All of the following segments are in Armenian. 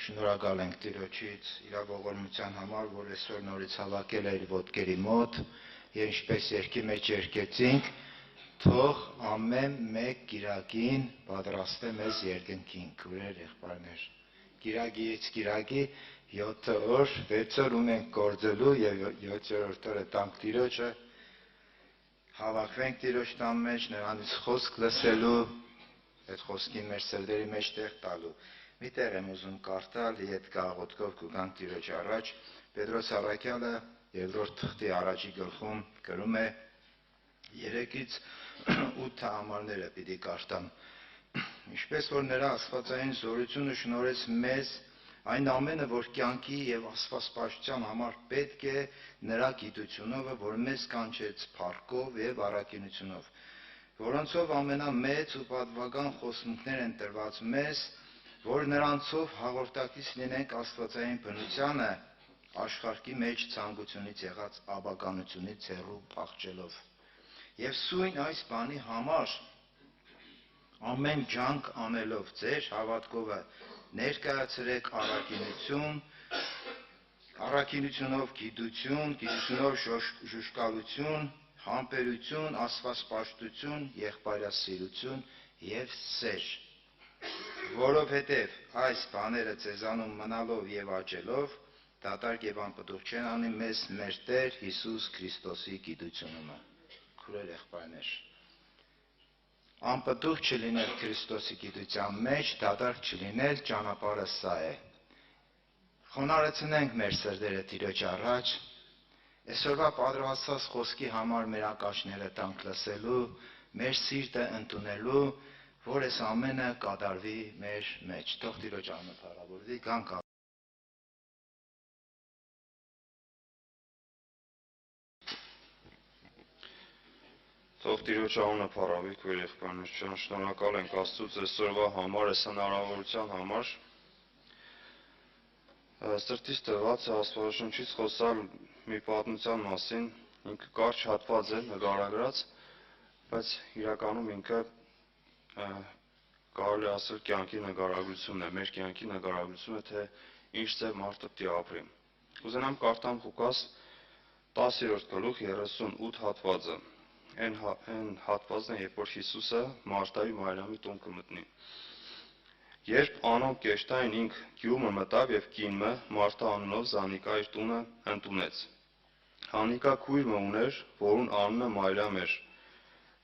Շնորհակալ ենք Տիրոջից իրավողորմության համար, որ այսօր նորից հավաքել է իր ոտքերի մոտ, եւ ինչպես երկի մեջ երկեցինք, թող ամեն մեկ կիրակին պատրաստե մեզ երկնքին, քուրեր, եղբայրներ։ Կիրակից կիրակի 7 օր, 6 օր ունենք գործելու եւ 7-րդ օրը տանք Տիրոջը, հավաքվենք Տիրոջ տան մեջ, նրանից խոսք լսելու, այդ խոսքին մեր սրտերի մեջ տեղ տալու։ Մի տեղ եմ ուզում կարդալ, իդ գաղութքով կգանք Տիրոջ առաջ, Պետրոս առաքյալը 2-րդ թղթի առաջի գլխում գրում է 3-ից 8 համարները պիտի կարդամ։ Ինչպես որ նրա աստվածային զորությունը շնորհեց մեզ այն ամենը, որ կյանքի եւ աստվածպաշտության համար պետք է նրա գիտությունով, որ մեզ կանչեց փառքով եւ առաքինությունով, որոնցով ամենամեծ ու պատվական խոստումներ են տրված մեզ, որ նրանցով հաղորդակից լինենք աստվածային բնությանը, աշխարհի մեջ ցանկությունից եղած աբականությունից հեռու փախչելով։ Եվ սույն այս բանի համար ամեն ջանք անելով ձեր հավատքովը ներկայացրեք առաքինությունով գիտություն, գիտությունով ժուժկալություն, համբերություն, աստվածպաշտություն, եղբայրասիրություն եւ սեր, որովհետեւ այս բաները ձեզանում մնալով եւ աճելով դատարկ եւ անպտուղ չեն անի մեզ մեր Տեր Հիսուս Քրիստոսի գիտությունը։ Քուրեր, եղբայրներ, անպտուղ չլինել Քրիստոսի գիտության մեջ, դատարկ չլինել, ճանապարհը սա է։ Խոնարհեցնենք մեր սրտերը Տիրոջ առաջ, այսօրվա պատրաստած խոսքի համար մեր ակաշները տանք լսելու, մեր սիրտը ընդունելու, որ այս ամենը կատարվի մեր մեջ։ Թող Տիրոջ անունը փառավորվի, գանք Թող Տիրոջ անունը փառավորվի, քույր եղբայրներ, շնորհակալ ենք Աստծուց այսօրվա համար, այս հնարավորության համար։ Սրտից տված է Աստվածաշնչից խոսալ մի պատմության մասին, ինքը կարճ հատված է նկարագրած, բայց իրականում ինքը կարելի է ասել կյանքի նկարագրությունն է, մեր կյանքի նկարագրությունը, թե ինչ ձև մարդը պիտի ապրի։ Կուզենամ կարդամ Ղուկաս 10-րդ գլուխ 38 հատվածը։ Այն հատվածն է, երբ որ Հիսուսը Մարտայի Մարիամի տուն կմտնի։ Երբ անոնք կեշտային ինք գյուղը մտավ եւ կինը Մարտա անունով Զանիկա իր տունը ընդունեց։ Հանիկա քույրը ուներ, որուն անունը Մարիամ էր,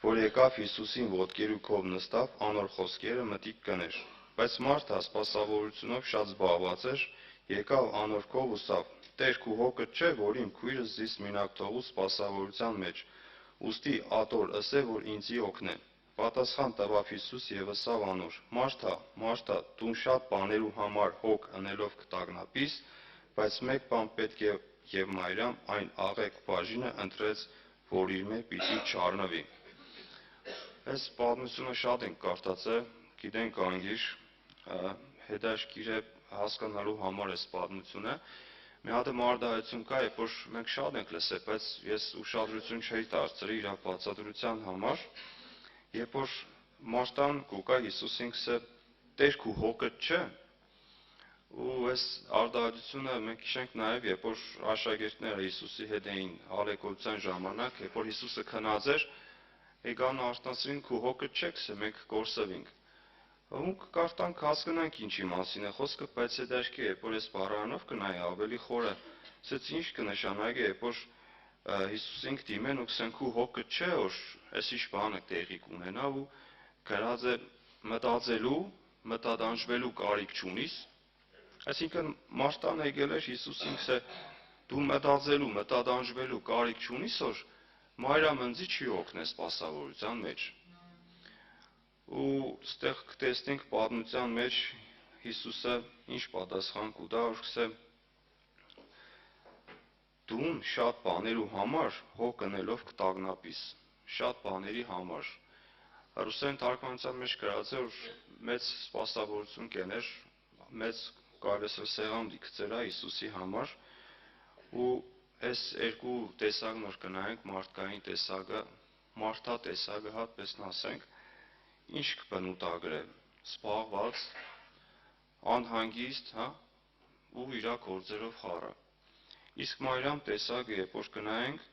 որ եկավ Հիսուսին ոտքերի քով նստավ, անոր խոսքերը մտիկ կներ։ Բայց Մարտա սպասավորությունով շատ զբաղված էր, եկավ անոր քով ուսավ. Տեր, քու հոգը չէ, որ իմ քույրս զիս մինակ թողու սպասավորության մեջ, ուստի ատոր ըսե, որ ինձի օգնե։ Պատասխան տվավ Հիսուս եւ ըսավ անոր. Մարտա, Մարտա, դու շատ բաներու համար հոգ ընելով կտագնապիս, բայց մեկ բան պետք է եւ Մարիամ այն աղեկ բաժինը ընտրեց, որ իր մեջ պիտի չառնվի։ Այս պատմությունը շատ ենք կարդացել, գիտենք անգիր, հետաքրքիր է հասկանալու համար այս պատմությունը։ Մի հատ մարդահայություն կա, երբ որ մենք շատ ենք լսել, բայց ես ուշադրություն չէի դարձրել իր բացատրության համար, երբ որ Մարտան կուկա Հիսուսին գսե Տեր քու հոգը չէ։ Ու այս արդահայտությունը մենք հիշենք նաև, երբ որ աշակերտները Հիսուսի հետ էին հալեկոծության ժամանակ, երբ որ Հիսուսը քնած էր, եկան արտասին քու հոգը չէ, գսե մենք կորսվինք։ Ում կկարտանք հասկանանք ինչի մասին է խոսքը, բայց հետաքրքիր է, երբ որ այս բառարանով կնայի ավելի խորը, ասեց ինչ կնշանակի, երբ որ Հիսուսին դիմեն ու գսեն քու հոգը չէ, որ այս ինչ բանը տեղի կունենա ու գրած է մտածելու, մտադանջվելու կարիք չունիս։ Այսինքն Մարտան եկել էր Հիսուսին գսե դու մտածելու, մտադանջվելու կարիք չունիս, որ Մարիամ ինձի չի օգնես սպասավորության մեջ։ Ու ստեղ կտեսնենք պատմության մեջ Հիսուսը ինչ պատասխան կուտա, որ գսե դու շատ բաներու համար հոգ ընելով կտագնապիս, շատ բաների համար։ Ռուսերեն թարգմանության մեջ գրած է, որ մեծ սպասավորություն կեներ, մեծ կարելի է սեղան գծերա Հիսուսի համար, ու այս երկու տեսակն որ կնայենք, մարդկային տեսակը, Մարտա տեսակը հատպես ասենք, ինչ կբնութագրե, սպաղված, անհանգիստ, ու իր գործերով խառը։ Իսկ Մարիամ տեսակը, երբ որ գնայինք,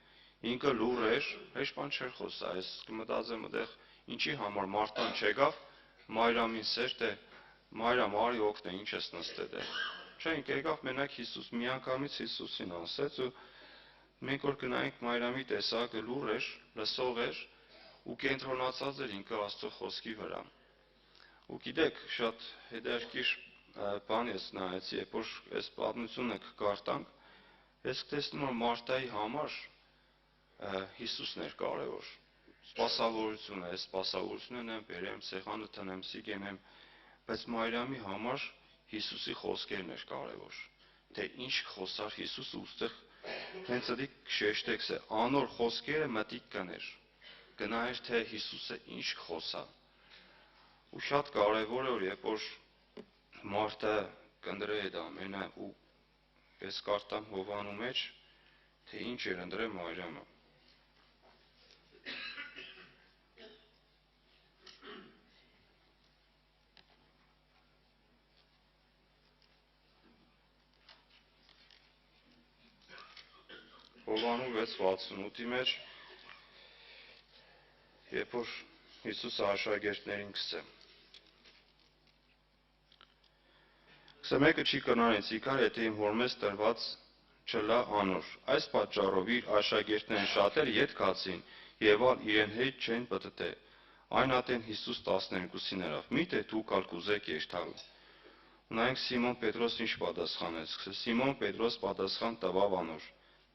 ինքը լուռ էր, հեչ բան չէր խոսա, ես կմտածեմ այդեղ ինչի համար Մարտան չեկավ, Մարիամին սեր թե Մարիամ արի օգնե, ինչ ես նստել է։ Չէ, ինքը եկավ մենակ Հիսուս միանգամից Հիսուսին ասեց ու մենք որ գնայինք Մարիամի տեսակը լուռ էր, լսող էր ու կենտրոնացած էր ինքը Աստծո խոսքի վրա։ Ու գիտեք, շատ հետաքրքիր բան ես նայեցի, երբ որ այս պատմությունը կկարտանք, ես տեսնում որ Մարտայի համար Հիսուսն էր կարևոր։ Սպասավորությունը, այս սպասավորությունը նեմ բերեմ, սեղանը տնեմ, սիգենեմ, բայց Մարիամի համար Հիսուսի խոսքերն էր կարևոր։ Թե ինչ խոսար Հիսուսը ուստեղ հենց դի շեշտեքս է, անոր խոսքերը մտիկ կներ։ Գնայր թե Հիսուսը ինչ խոսա։ Ու շատ կարևոր է որ երբ որ Մարտը կնդրե այդ ամենը ու ես կարդամ Հովանու մեջ, թե ինչ էր ընդրել Մարիամը։ Հովանու 6:68-ի մեջ, երբ որ Հիսուսը աշակերտներին գսե։ Մեկը չի կնան ինձ իքար, եթե իմ հորմես տրված չլա անոր։ Այս պատճառով իր աշակերտներն շատեր ետ գացին եւ ալ իրեն հետ չեն պտտե։ Այն ատեն Հիսուս 12-ին երավ։ Միթե դուք ալ կուզեք երթալ։ Նայենք Սիմոն Պետրոսն ինչ պատասխանեց։ Սիմոն Պետրոս պատասխան տվավ անոր.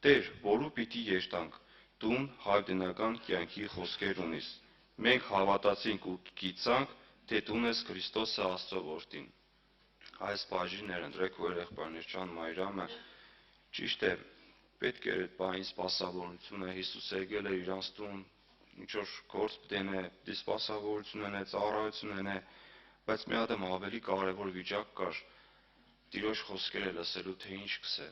Տեր, որու պիտի երթանք, դուն հայտնական կյանքի խոսքեր ունիս։ Մենք հավատացինք ու գիտանք, թե դու ես Քրիստոսը Աստծո որդին։ Այս բաժիններ ընտրեք որ եղբայրներ ջան Մարիամը ճիշտ է պետք էր այդ բային սպասավորությունը Հիսուսը եկել է իրանց տուն ինչ որ գործ դենե դի սպասավորությունն է ծառայությունն է բայց մի հատ ավելի կարևոր վիճակ կար Տիրոջ խոսքերը լսելու թե ինչ կսե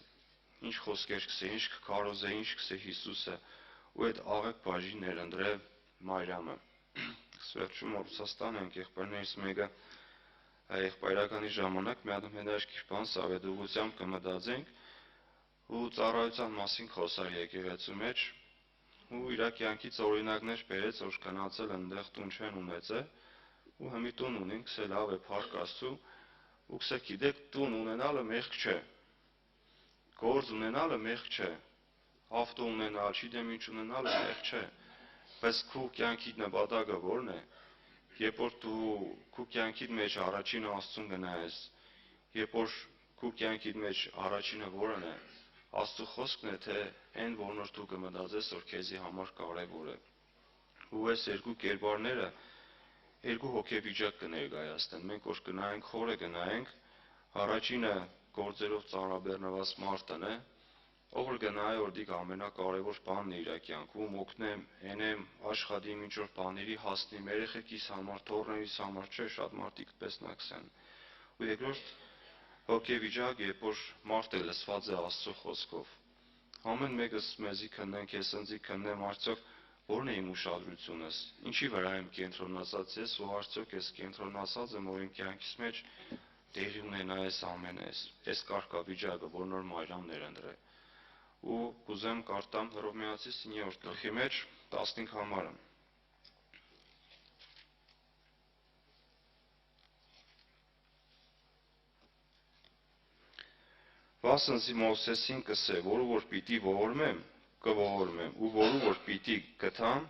ինչ խոսքեր կսե ինչ կքարոզե ինչ կսե Հիսուսը ու այդ աղեկ բաժիններ ընտրե Մարիամը Սվերջում Ռուսաստան ենք եղբայրներից մեկը եղբայրականի ժամանակ մի հատ հետաքրքիր բան սավետուղությամբ կմտածենք ու ծառայության մասին խոսար եկեղեցու մեջ ու իր կյանքից օրինակներ բերեց որ գնացել այնտեղ տուն չեն ունեցել ու հիմի տուն ունին քսե լավ է փառք Աստծո ու քսե գիտեք տուն ունենալը մեղք չէ գործ ունենալը մեղք չէ ավտո ունենալ չգիտեմ ինչ ունենալը մեղք չէ բայց քո կյանքի նպատակը ո՞րն է երբ որ դու քո կյանքի մեջ առաջին Աստծուն գնայես երբ որ քո կյանքի մեջ առաջինը ո՞րն է Աստծո խոսքն է թե այն որն որ դու կմտածես որ քեզի համար կարևոր է ու այս երկու կերպարները երկու հոգեվիճակ կներկայացնեն մենք որ գնայենք խորը գնայենք առաջինը գործերով ծառաբեռնված մարդն է ով որ գնայ որ դիք ամենակարևոր բանն է իր կյանքում օգնեմ ենեմ աշխատիմ ինչ որ բաների հասնիմ երեխեքիս համար թորներիս համար չէ շատ մարդիկ տեսնակ են ու երկրորդ հոգեվիճակ երբ որ մարդը լսված է Աստծո խոսքով ամեն մեկս մեզի քննենք ես ինձի քննեմ արդյոք ո՞րն է իմ ուշադրությունս ինչի վրա եմ կենտրոնացած ես ու արդյոք ես կենտրոնացած եմ որ իմ կյանքիս մեջ տեղի ունենա այս ամենը այս կարգավիճակը որ նոր Մարիամներ ընտրե ու կուզեմ կարդամ Հռոմեացիս 9-րդ գլխի մեջ 15 համարը Վասնզի Մովսեսին կսե, որը որ պիտի ողորմեմ, կողորմեմ, ու որը որ պիտի գթամ,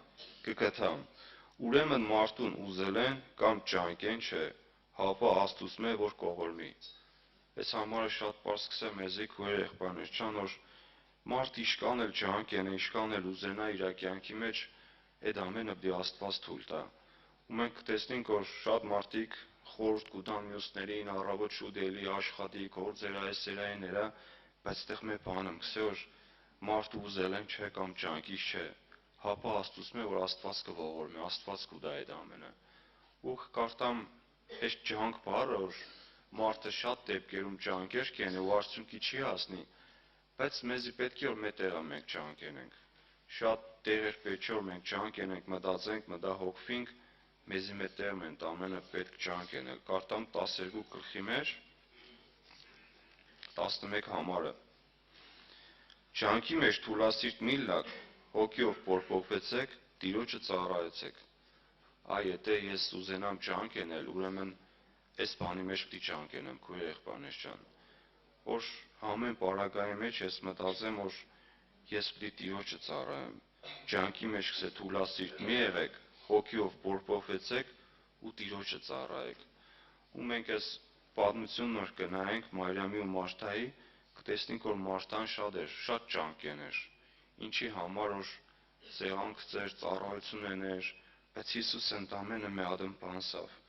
կգթամ։ Ուրեմն մարդուն ուզել են կամ ճանկեն չէ, հապա Աստուծմե որ կողորմի։ Այս համարը շատ պարզ կսե մեզի քույր եղբայրներ չան որ մարդ իշքան էլ ճանկեն, իշքան էլ ուզենա իր կյանքի մեջ այդ ամենը դի Աստված թույլ տա։ Ու մենք տեսնենք որ շատ մարդիկ խորհուրդ կուտան մյուսներին առավոտ շուտ էլի աշխատի գործեր այսերայինները բայց այդտեղ մի բան եմ գսե որ մարդ ուզել են չէ կամ ճանկից չէ հապա Աստծո որ Աստված կողորմի Աստված կուտա այդ ամենը ու կարդամ այս ճանք բառը որ մարդը շատ դեպքերում ճանկեր կեն ու արդյունքի չի հասնի բայց մեզի պետք է որ մետեղա մենք ճանկենենք շատ տեղեր պետք է որ մենք ճանկենենք մտածենք մտահոգվենք մեզի մետեղ մենք ամենը պետք ճանկենել կարդամ 12 գլխի մեջ 11 համարը։ Ջանքի մեջ թուլասիրտ մի լաք, հոգիով պորպոկվեցեք, Տիրոջը ծառայեցեք։ Այ եթե ես ուզենամ ջանք ենել, ուրեմն այս բանի մեջ պիտի ջանք ենեմ, քույր եղբայրներ ջան, որ ամեն պարագայի մեջ ես մտածեմ, որ ես պիտի Տիրոջը ծառայեմ, ջանքի մեջ գսե թուլասիրտ մի եղեք, հոգիով պորպոկվեցեք ու Տիրոջը ծառայեք։ Ու մենք այս պատմությունն որ կնայենք Մարիամի ու Մարթայի, կտեսնենք, որ Մարթան շատ ջանք եներ, ինչի համար որ սեղան գծեր, ծառայություն եներ, բայց Հիսուսը ընդամենը մի ադմ բանսավ։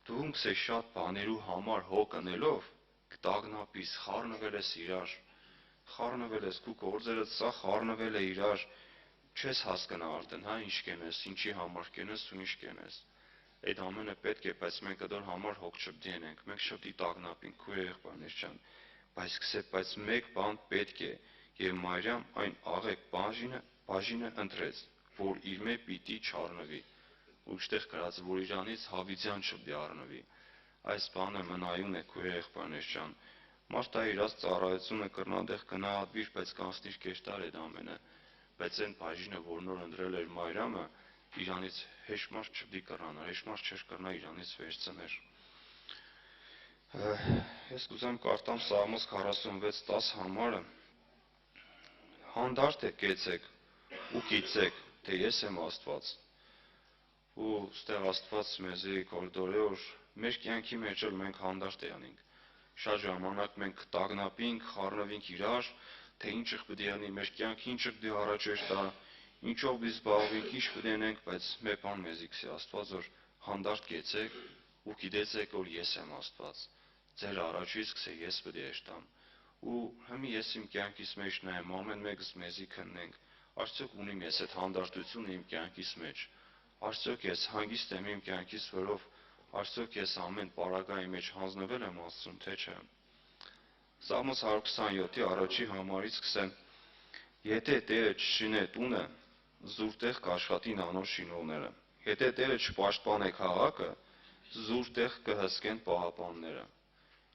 Դու գսե շատ բաներու համար հոգ ընելով, կտագնապիս, խառնվել ես իրար, խառնվել ես, քու գործերդ սա խառնվել է իրար, չես հասկնա արդեն, ինչ կենես, ինչի համար կենես ու ինչ կենես։ Այդ ամենը պետք է, բայց մենք դեռ համար հոգ չպդենենք, մենք շուտի տագնապենք, քույր եղբայրներ ջան, բայց մեկ բան պետք է, եւ Մարիամ այն աղեկ բաժինը ընտրեց, որ իր մե պիտի չառնվի, ու այդտեղ գրած որ իրանից հավիդյան չպիտի առնվի։ Այս բանը մնայուն է, քույր եղբայրներ ջան։ Մարթա իրաց ծառայությունը կրնադեղ գնահատվիր, բայց կանցնիր կերտար այդ ամենը, բայց այն բաժինը, որ նոր ընտրել էր Մարիամը, իրանից հեշմար չպիտի կռանար, հեշմար չէր կռնա իրանից վերցներ։ Ես կուզեմ կարդամ Սաղմոս 46:10 համարը։ Հանդարտ է կեցեք ու գիտեք, թե ես եմ Աստված։ Ու ստեղ Աստված մեզի կորդորե, որ մեր կյանքի մեջ էլ մենք հանդարտ յանենք։ Շատ ժամանակ մենք տագնապինք, խառնվենք իրար, թե ինչը պիտի անի մեր կյանքի, ինչը պիտի առաջ տա, ինչով biz զբաղվենք, ինչ պիտի անենք, բայց մի բան մեզի գսի Աստված, որ հանդարտ կեցեք ու գիտեցեք, որ ես եմ Աստված։ Ձեր առաջից գսե ես պիտի էշտամ։ Ու հիմա ես իմ կյանքիս մեջ նայեմ, ամեն մեկս մեզի քննենք, արդյոք ունիմ ես այդ հանդարտությունը իմ կյանքիս մեջ, արդյոք ես հանգիստ եմ իմ կյանքիս վրով, արդյոք ես ամեն պարագայի մեջ հանձնվել եմ Աստծուն, թե չէ։ Սաղմոս 127-ի առաջի համարից սկսեմ. Եթե Տերը չշինե տունը, զուր տեղ կաշխատին անոր շինողները։ Եթե Տերը չպաշտպանե քաղաքը, զուր տեղ կհսկեն պահապանները։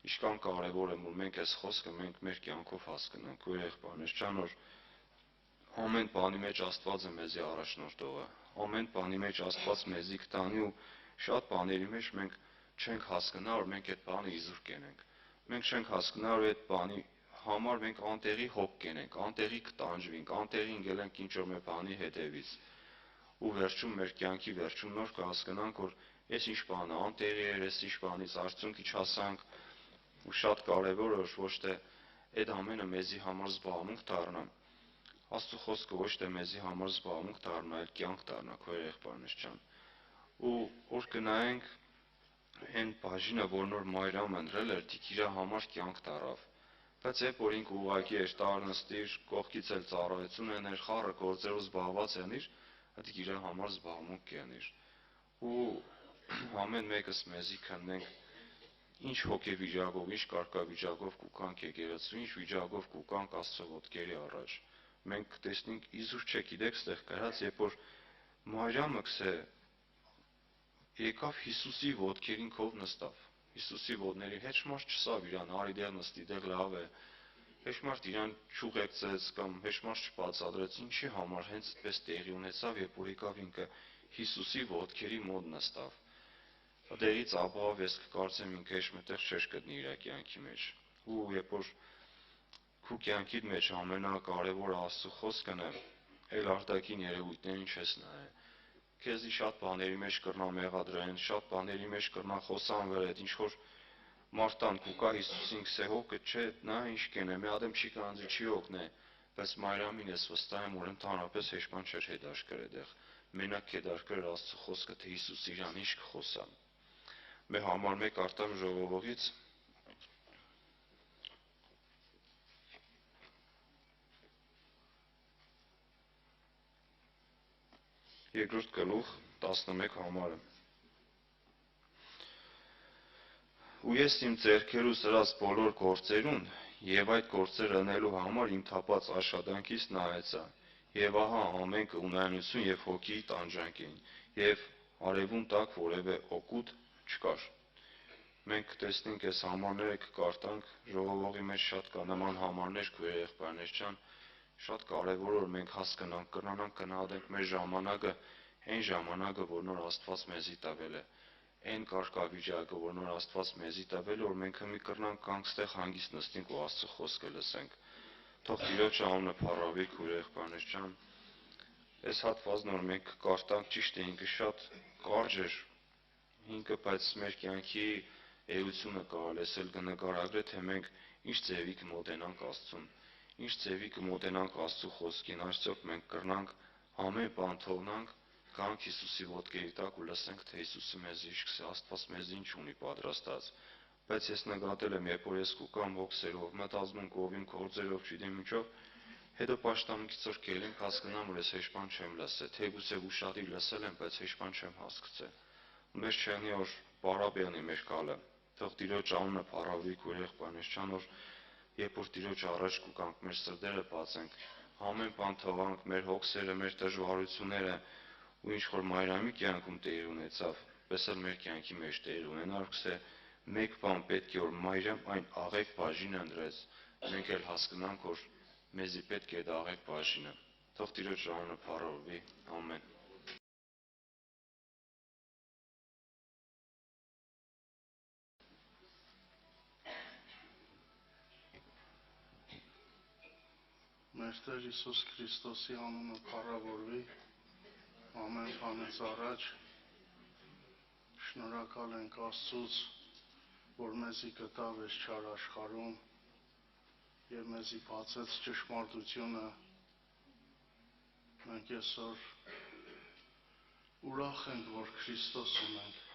Ինչքան կարևոր է, որ մենք այս խոսքը մենք մեր կյանքով հասկանանք, քույր եղբայրներ ջան, որ ամեն բանի մեջ Աստված է մեզի առաջնորդողը, ամեն բանի մեջ Աստված մեզի կտանի ու շատ բաների մեջ մենք չենք հասկանա, որ մենք այդ բանը իզուր կենենք։ Մենք չենք հասկանա, որ այդ բանի համար մենք անտեղի հոգ կենենք, անտեղի կտանջվենք, անտեղի ընկելենք ինչ-որ մի բանի հետևից։ Ու վերջում մեր կյանքի վերջում նոր կհասկանանք, որ ես ինչ բանը անտեղի էր, ես ինչ բանից արդյունքի չհասանք, ու շատ կարևոր է ոչ թե այդ ամենը մեզի համար զբաղմունք դառնա։ Աստծո խոսքը ոչ թե մեզի համար զբաղմունք դառնա, այլ կյանք դառնա, քույր եղբայրներ ջան։ Ու որ կնայենք այն բաժինը, որ նոր Մարիամ ընտրել էր, դիք իր համար կյանք դառավ։ Բայց երբ որ ինքը ուղղակի էր տարնստիր, կողքից էլ ծառայություն ուներ, խառը գործերով զբաղված յանիր, դիք իր համար զբաղմունք յանիր։ Ու ամեն մեկս մեզի քննենք ինչ հոգեվիճակով, ինչ կարգավիճակով կուկանք եկեղեցու, ինչ վիճակով կուկանք Աստծո ոտքերի առաջ։ Մենք տեսնենք իզուր չէ, գիտեք, ստեղ գրած, երբ որ Մարիամը գսե եկավ Հիսուսի ոտքերին քով նստավ։ Հիսուսի ոտների հեշմար չսավ իրան, արի դեղ նստի, դեղ լավ է։ Հեշմար իրան չուղեկցեց կամ հեշմար չբացատրեց, ինչի համար հենց այդպես տեղի ունեցավ, երբ որ եկավ ինքը Հիսուսի ոտքերի մոտ նստավ։ Դերից ապահով ես կարծեմ ինքը հեշ մտեղ չէր գտնի իր կյանքի մեջ։ Ու երբ որ քու կյանքիդ մեջ ամենակարևորը Աստծո խոսքն է, այլ արտաքին երևույթներին չես նայե։ Քեզի շատ բաների մեջ կռնա մեղադրեն, շատ բաների մեջ կռնա խոսանվեր, այդ ինչ որ Մարտան կուկա Հիսուսին գսե հոգը չէ, նա ինչ կենե, մի ադեմ չի կանձի, չի օգնե, բայց Մարիամին ես վստահ եմ, որ ընդհանրապես հեշման չէր հետաշկր այդեղ։ Մենակ հետաշկր Աստծո խոսքը, թե Հիսուս իրան ինչ կխոսա։ Մեր համար մեկ արտար ժողովողից երկրորդ գլուխ 11 համարը։ Ու ես իմ ձեռքերու սրած բոլոր գործերուն եւ այդ գործերը անելու համար իմ թափած աշխատանքից նայեցա, եւ ահա ամենքը ունայնություն եւ հոգի տանջանք էին, եւ արևուն տակ որևէ օգուտ չկար։ Մենք կտեսնենք այս համարները, կկարտանք, ժողովողի մեջ շատ կա նման համարներ, քույր եղբայրներ ջան, շատ կարևոր որ մենք հասկանանք, կրնանանք գնահատենք մեր ժամանակը, այն ժամանակը, որ նոր Աստված մեզի տվել է, այն կարգավիճակը, որ նոր Աստված մեզի տվել է, որ մենք մի կրնանք կանք ստեղ հանգիստ նստենք ու Աստծո խոսքը լսենք։ Թող Տիրոջ անունը փառավի, քույր եղբայրներ ջան։ Այս հատվածն որ մենք կկարտանք, ճիշտ է, ինքը շատ կարճ էր, ինքը, բայց մեր կյանքի էությունը կարա լսել կնկարագրե, թե մենք ինչ ձևի կմոտենանք Աստծուն, ինչ ձևի կմոտենանք Աստծո խոսքին, արդյոք մենք կրնանք ամեն բան թողնանք, գանք Հիսուսի ոտքերի տակ ու լսենք, թե Հիսուսը մեզ ինչ կսե, Աստված մեզ ինչ ունի պատրաստած։ Բայց ես նկատել եմ, երբ որ ես կուկամ հոգսերով, մտածում եմ կողին գործերով, չգիտեմ ինչով, հետո պաշտամունքից որ կելեմ, հասկանամ, որ ես հեշտան չեմ լսել, թեկուզ եւ ուշադիր լսել եմ, բայց հեշտան չեմ հասկացել։ Մեր չեղնի որ բարաբեղնի մեր կալը։ Թող Տիրոջ անունը փառավի, քույր եղբայրներ ջան, որ երբ որ Տիրոջ առաջ կուկանք, մեր սրտերը բացենք, ամեն բան թողանք, մեր հոգսերը, մեր դժվարությունները ու ինչ որ Մարիամի կյանքում տեղ ունեցավ, պես էլ մեր կյանքի մեջ տեղ ունենա, գուցե մեկ բան պետք է որ Մարիամ այն աղեկ բաժինը ընտրեց, մենք էլ հասկանանք, որ մեզի պետք է այդ աղեկ բաժինը։ Թող Տիրոջ անունը փառավի, ամեն։ Մեր Տեր Հիսուս Քրիստոսի անունը փառավորվի, ամեն բանից առաջ շնորհակալ ենք Աստծուց, որ մեզի գտավ այս չար աշխարհում եւ մեզի բացեց ճշմարտությունը։ Մենք այսօր ուրախ ենք, որ Քրիստոս ունենք։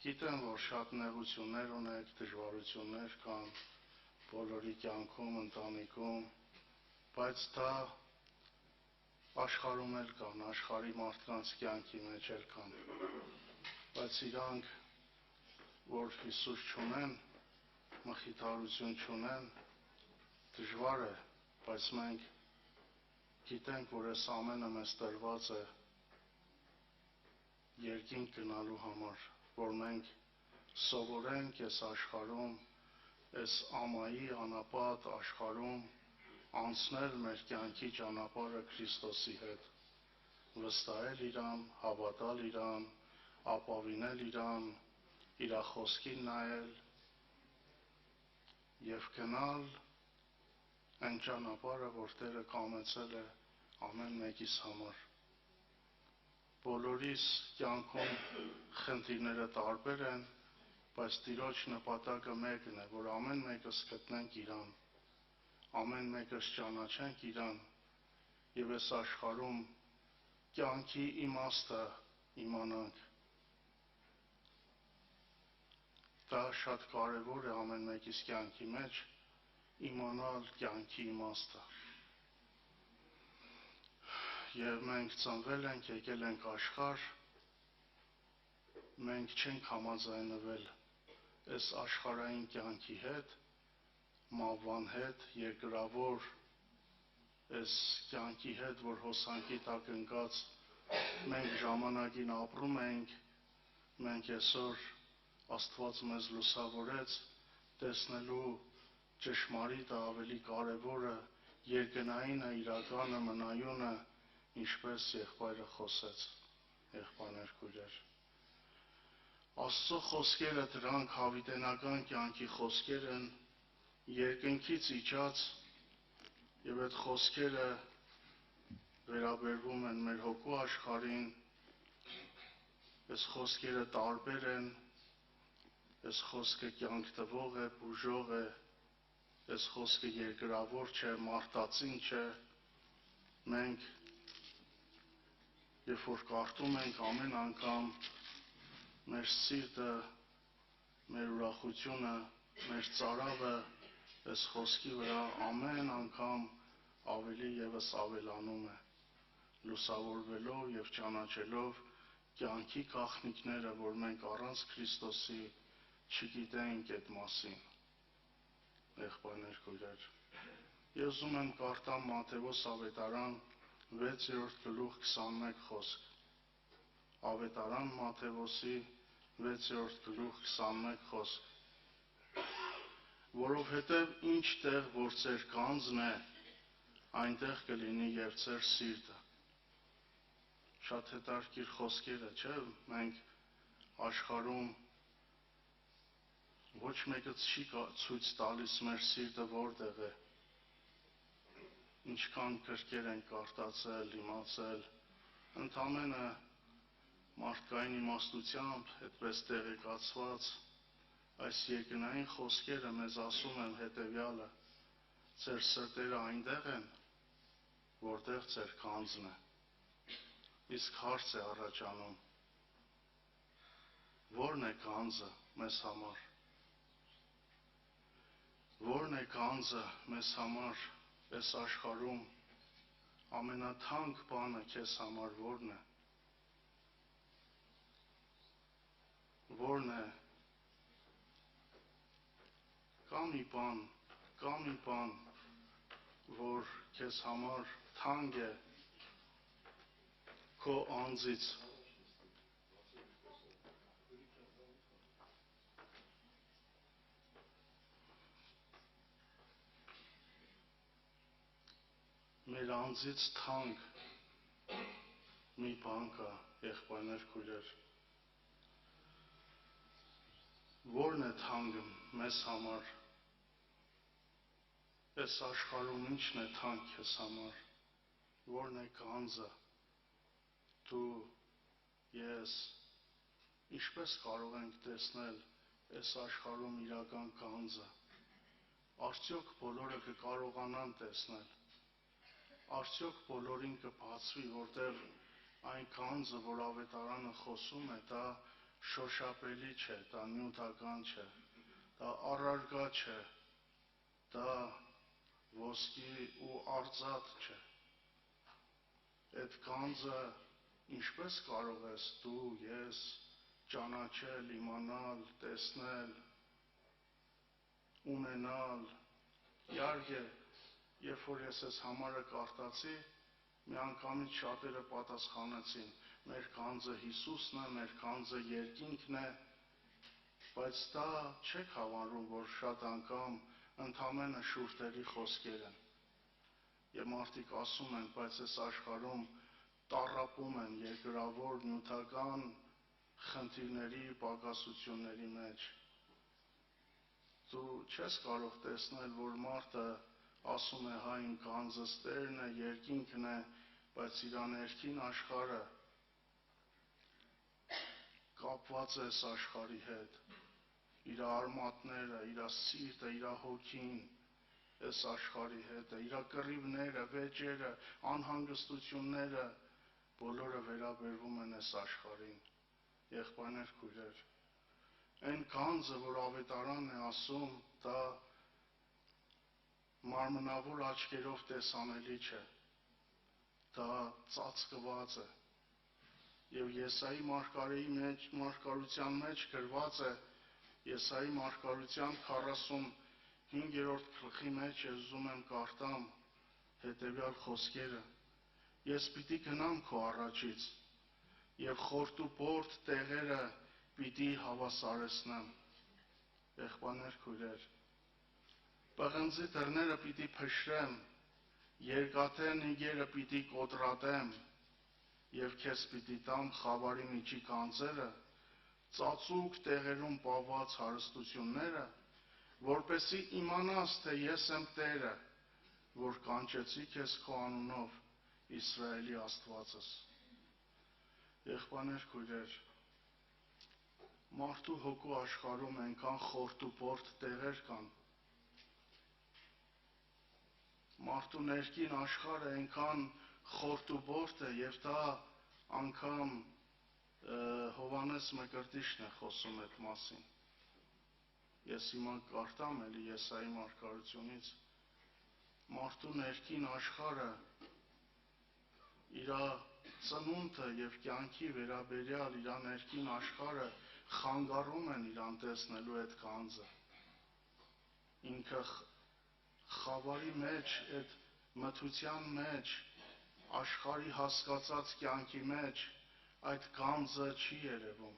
Գիտեմ, որ շատ նեղություններ ունեք, դժվարություններ կան բոլորի կյանքում, ընտանիքում, բայց դա աշխարհում էլ կան, աշխարհի մարդկանց կյանքի մեջ էլ կան։ Բայց իրանք, որ Հիսուս չունեն, մխիթարություն չունեն, դժվար է, բայց մենք գիտենք, որ այս ամենը մեզ տրված է երկինք գնալու համար, որ մենք սովորենք այս աշխարհում, այս ամայի անապատ աշխարհում անցնել մեր կյանքի ճանապարհը Քրիստոսի հետ, վստահել իրան, հավատալ իրան, ապավինել իրան, իր խոսքին նայել եւ գնալ այն ճանապարհը, որ Տերը կամեցել է ամեն մեկիս համար։ Բոլորիս կյանքում խնդիրները տարբեր են, բայց Տիրոջ նպատակը մեկն է, որ ամեն մեկս գտնենք իրան, ամեն մեկս ճանաչենք իրան եւ այս աշխարհում կյանքի իմաստը իմանանք։ Դա շատ կարևոր է ամեն մեկիս կյանքի մեջ իմանալ կյանքի իմաստը։ Եվ մենք ծնվել ենք, եկել ենք աշխարհ, մենք չենք համաձայնվել այս աշխարհային կյանքի հետ, մավան հետ, երկրավոր այս կյանքի հետ, որ հոսանքի տակ ընկած մենք ժամանակին ապրում ենք, մենք այսօր Աստված մեզ լուսավորեց տեսնելու ճշմարիտը, ավելի կարևորը, երկնայինը, իրականը, մնայունը, ինչպես եղբայրը խոսեց, եղբայրներ քույրեր։ Աստծո խոսքերը դրանք հավիտենական կյանքի խոսքեր են, երկնքից իջած եւ այդ խոսքերը վերաբերվում են մեր հոգու աշխարհին, այս խոսքերը տարբեր են, այս խոսքը կյանք տվող է, բուժող է, այս խոսքը երկրավոր չէ, մարդածին չէ։ Մենք երբ որ կարդում ենք ամեն անգամ մեր սիրտը, մեր ուրախությունը, մեր ծարավը այս խոսքի վրա ամեն անգամ ավելի եւս ավելանում է, լուսավորվելով եւ ճանաչելով կյանքի գաղտնիքները, որ մենք առանց Քրիստոսի չգիտենք այդ մասին։ Եղբայրներ քույրեր, ես ուզում եմ կարդամ Մատթեոս ավետարան 6-րդ գլուխ 21 խոսք։ Ավետարան Մատթեոսի 6-րդ գլուխ 21 խոսք։ Որովհետև ինչ տեղ, որ ձեր գանձն է, այնտեղ կլինի և ձեր սիրտը։ Շատ հետաքրքիր խոսքեր է, չէ՞։ Մենք աշխարհում ոչ մեկը չի ցույց տալիս մեր սիրտը որտեղ է։ Ինչքան գրքեր են կարդացել, իմացել, ընդամենը մարդկային իմաստությամբ, այդպես տեղեկացված, այս երկնային խոսքերը մեզ ասում են հետևյալը. ձեր սրտերը այնտեղ են, որտեղ ձեր գանձն է։ Իսկ հարց է առաջանում. ո՞րն է գանձը մեզ համար։ Ո՞րն է գանձը մեզ համար այս աշխարհում ամենաթանկ բանը քեզ համար ո՞րն է։ Ո՞րն է։ Կա մի բան, որ քեզ համար թանկ է քո անձից։ Մեր անձից թանկ մի բան կա, եղբայրներ, քույրեր։ Ո՞րն է թանկը մեզ համար։ Այս աշխարհում ինչն է թանկ քեզ համար։ Ո՞րն է գանձը։ Դու, ես, ինչպես կարող ենք տեսնել այս աշխարհում իրական գանձը։ Արդյոք բոլորը կկարողանան տեսնել։ Արդյոք բոլորին կբացվի, որտեղ այն գանձը, որ ավետարանը խոսում է, դա շոշափելի չէ, դա նյութական չէ, դա առարգա չէ, դա ոսկի ու արծաթ չէ։ Այդ գանձը ինչպես կարող ես դու, ես ճանաչել, իմանալ, տեսնել, ունենալ։ Իհարկե, երբ որ ես այս համարը կարդացի, միանգամից շատերը պատասխանեցին. մեր գանձը Հիսուսն է, մեր գանձը երկինքն է, բայց դա չեք հավանվում, որ շատ անգամ ընդամենը շուրթերի խոսքեր են։ Եվ մարդիկ ասում են, բայց այս աշխարհում տառապում են երկրավոր նյութական խնդիրների, պակասությունների մեջ։ Դու չես կարող տեսնել, որ մարդը ասում է, հա իմ գանձս Տերն է, երկինքն է, բայց իր ներքին աշխարհը կապված է այս աշխարհի հետ։ Իր արմատները, իր սիրտը, իր հոգին այս աշխարհի հետ է, իր կռիվները, վեճերը, անհանգստությունները բոլորը վերաբերվում են այս աշխարհին։ Եղբայրներ, քույրեր, այն գանձը, որ ավետարանն է ասում, դա մարմնավոր աչքերով տեսանելի չէ, դա ծածկված է։ Եվ Եսայի մարգարության մեջ գրված է, Եսայի մարգարության 45-րդ գլխի մեջ ես ուզում եմ կարդամ հետևյալ խոսքերը. Ես պիտի գնամ քո առաջից և խորտուբորտ տեղերը պիտի հավասարեցնեմ։ Եղբայրներ, քույրեր, պղնձի դռները պիտի փշրեմ, երկաթե նիգերը պիտի կոտրատեմ և քեզ պիտի տամ խավարի միջի գանձերը, ծածուկ տեղերում պահված հարստությունները, որպեսզի իմանաս, թե ես եմ Տերը, որ կանչեցի քեզ քո անունով, Իսրայելի Աստվածս։ Եղբայրներ, քույրեր, մարդու հոգու աշխարհում այնքան խորտուբորտ տեղեր կան, մարդու ներքին աշխարհը այնքան խորտուբորտ է, և դա անգամ Հովհաննես Մկրտիչն է խոսում այդ մասին։ Ես հիմա կարդամ էլի Եսայի մարգարությունից։ Մարդու ներքին աշխարհը իր ծնունդը և կյանքի վերաբերյալ իր ներքին աշխարհը խանգարում են իրան տեսնելու այդ գանձը։ Ինքը խավարի մեջ, այդ մթության մեջ, աշխարհի հասկացած կյանքի մեջ, այդ գանձը չի երևում։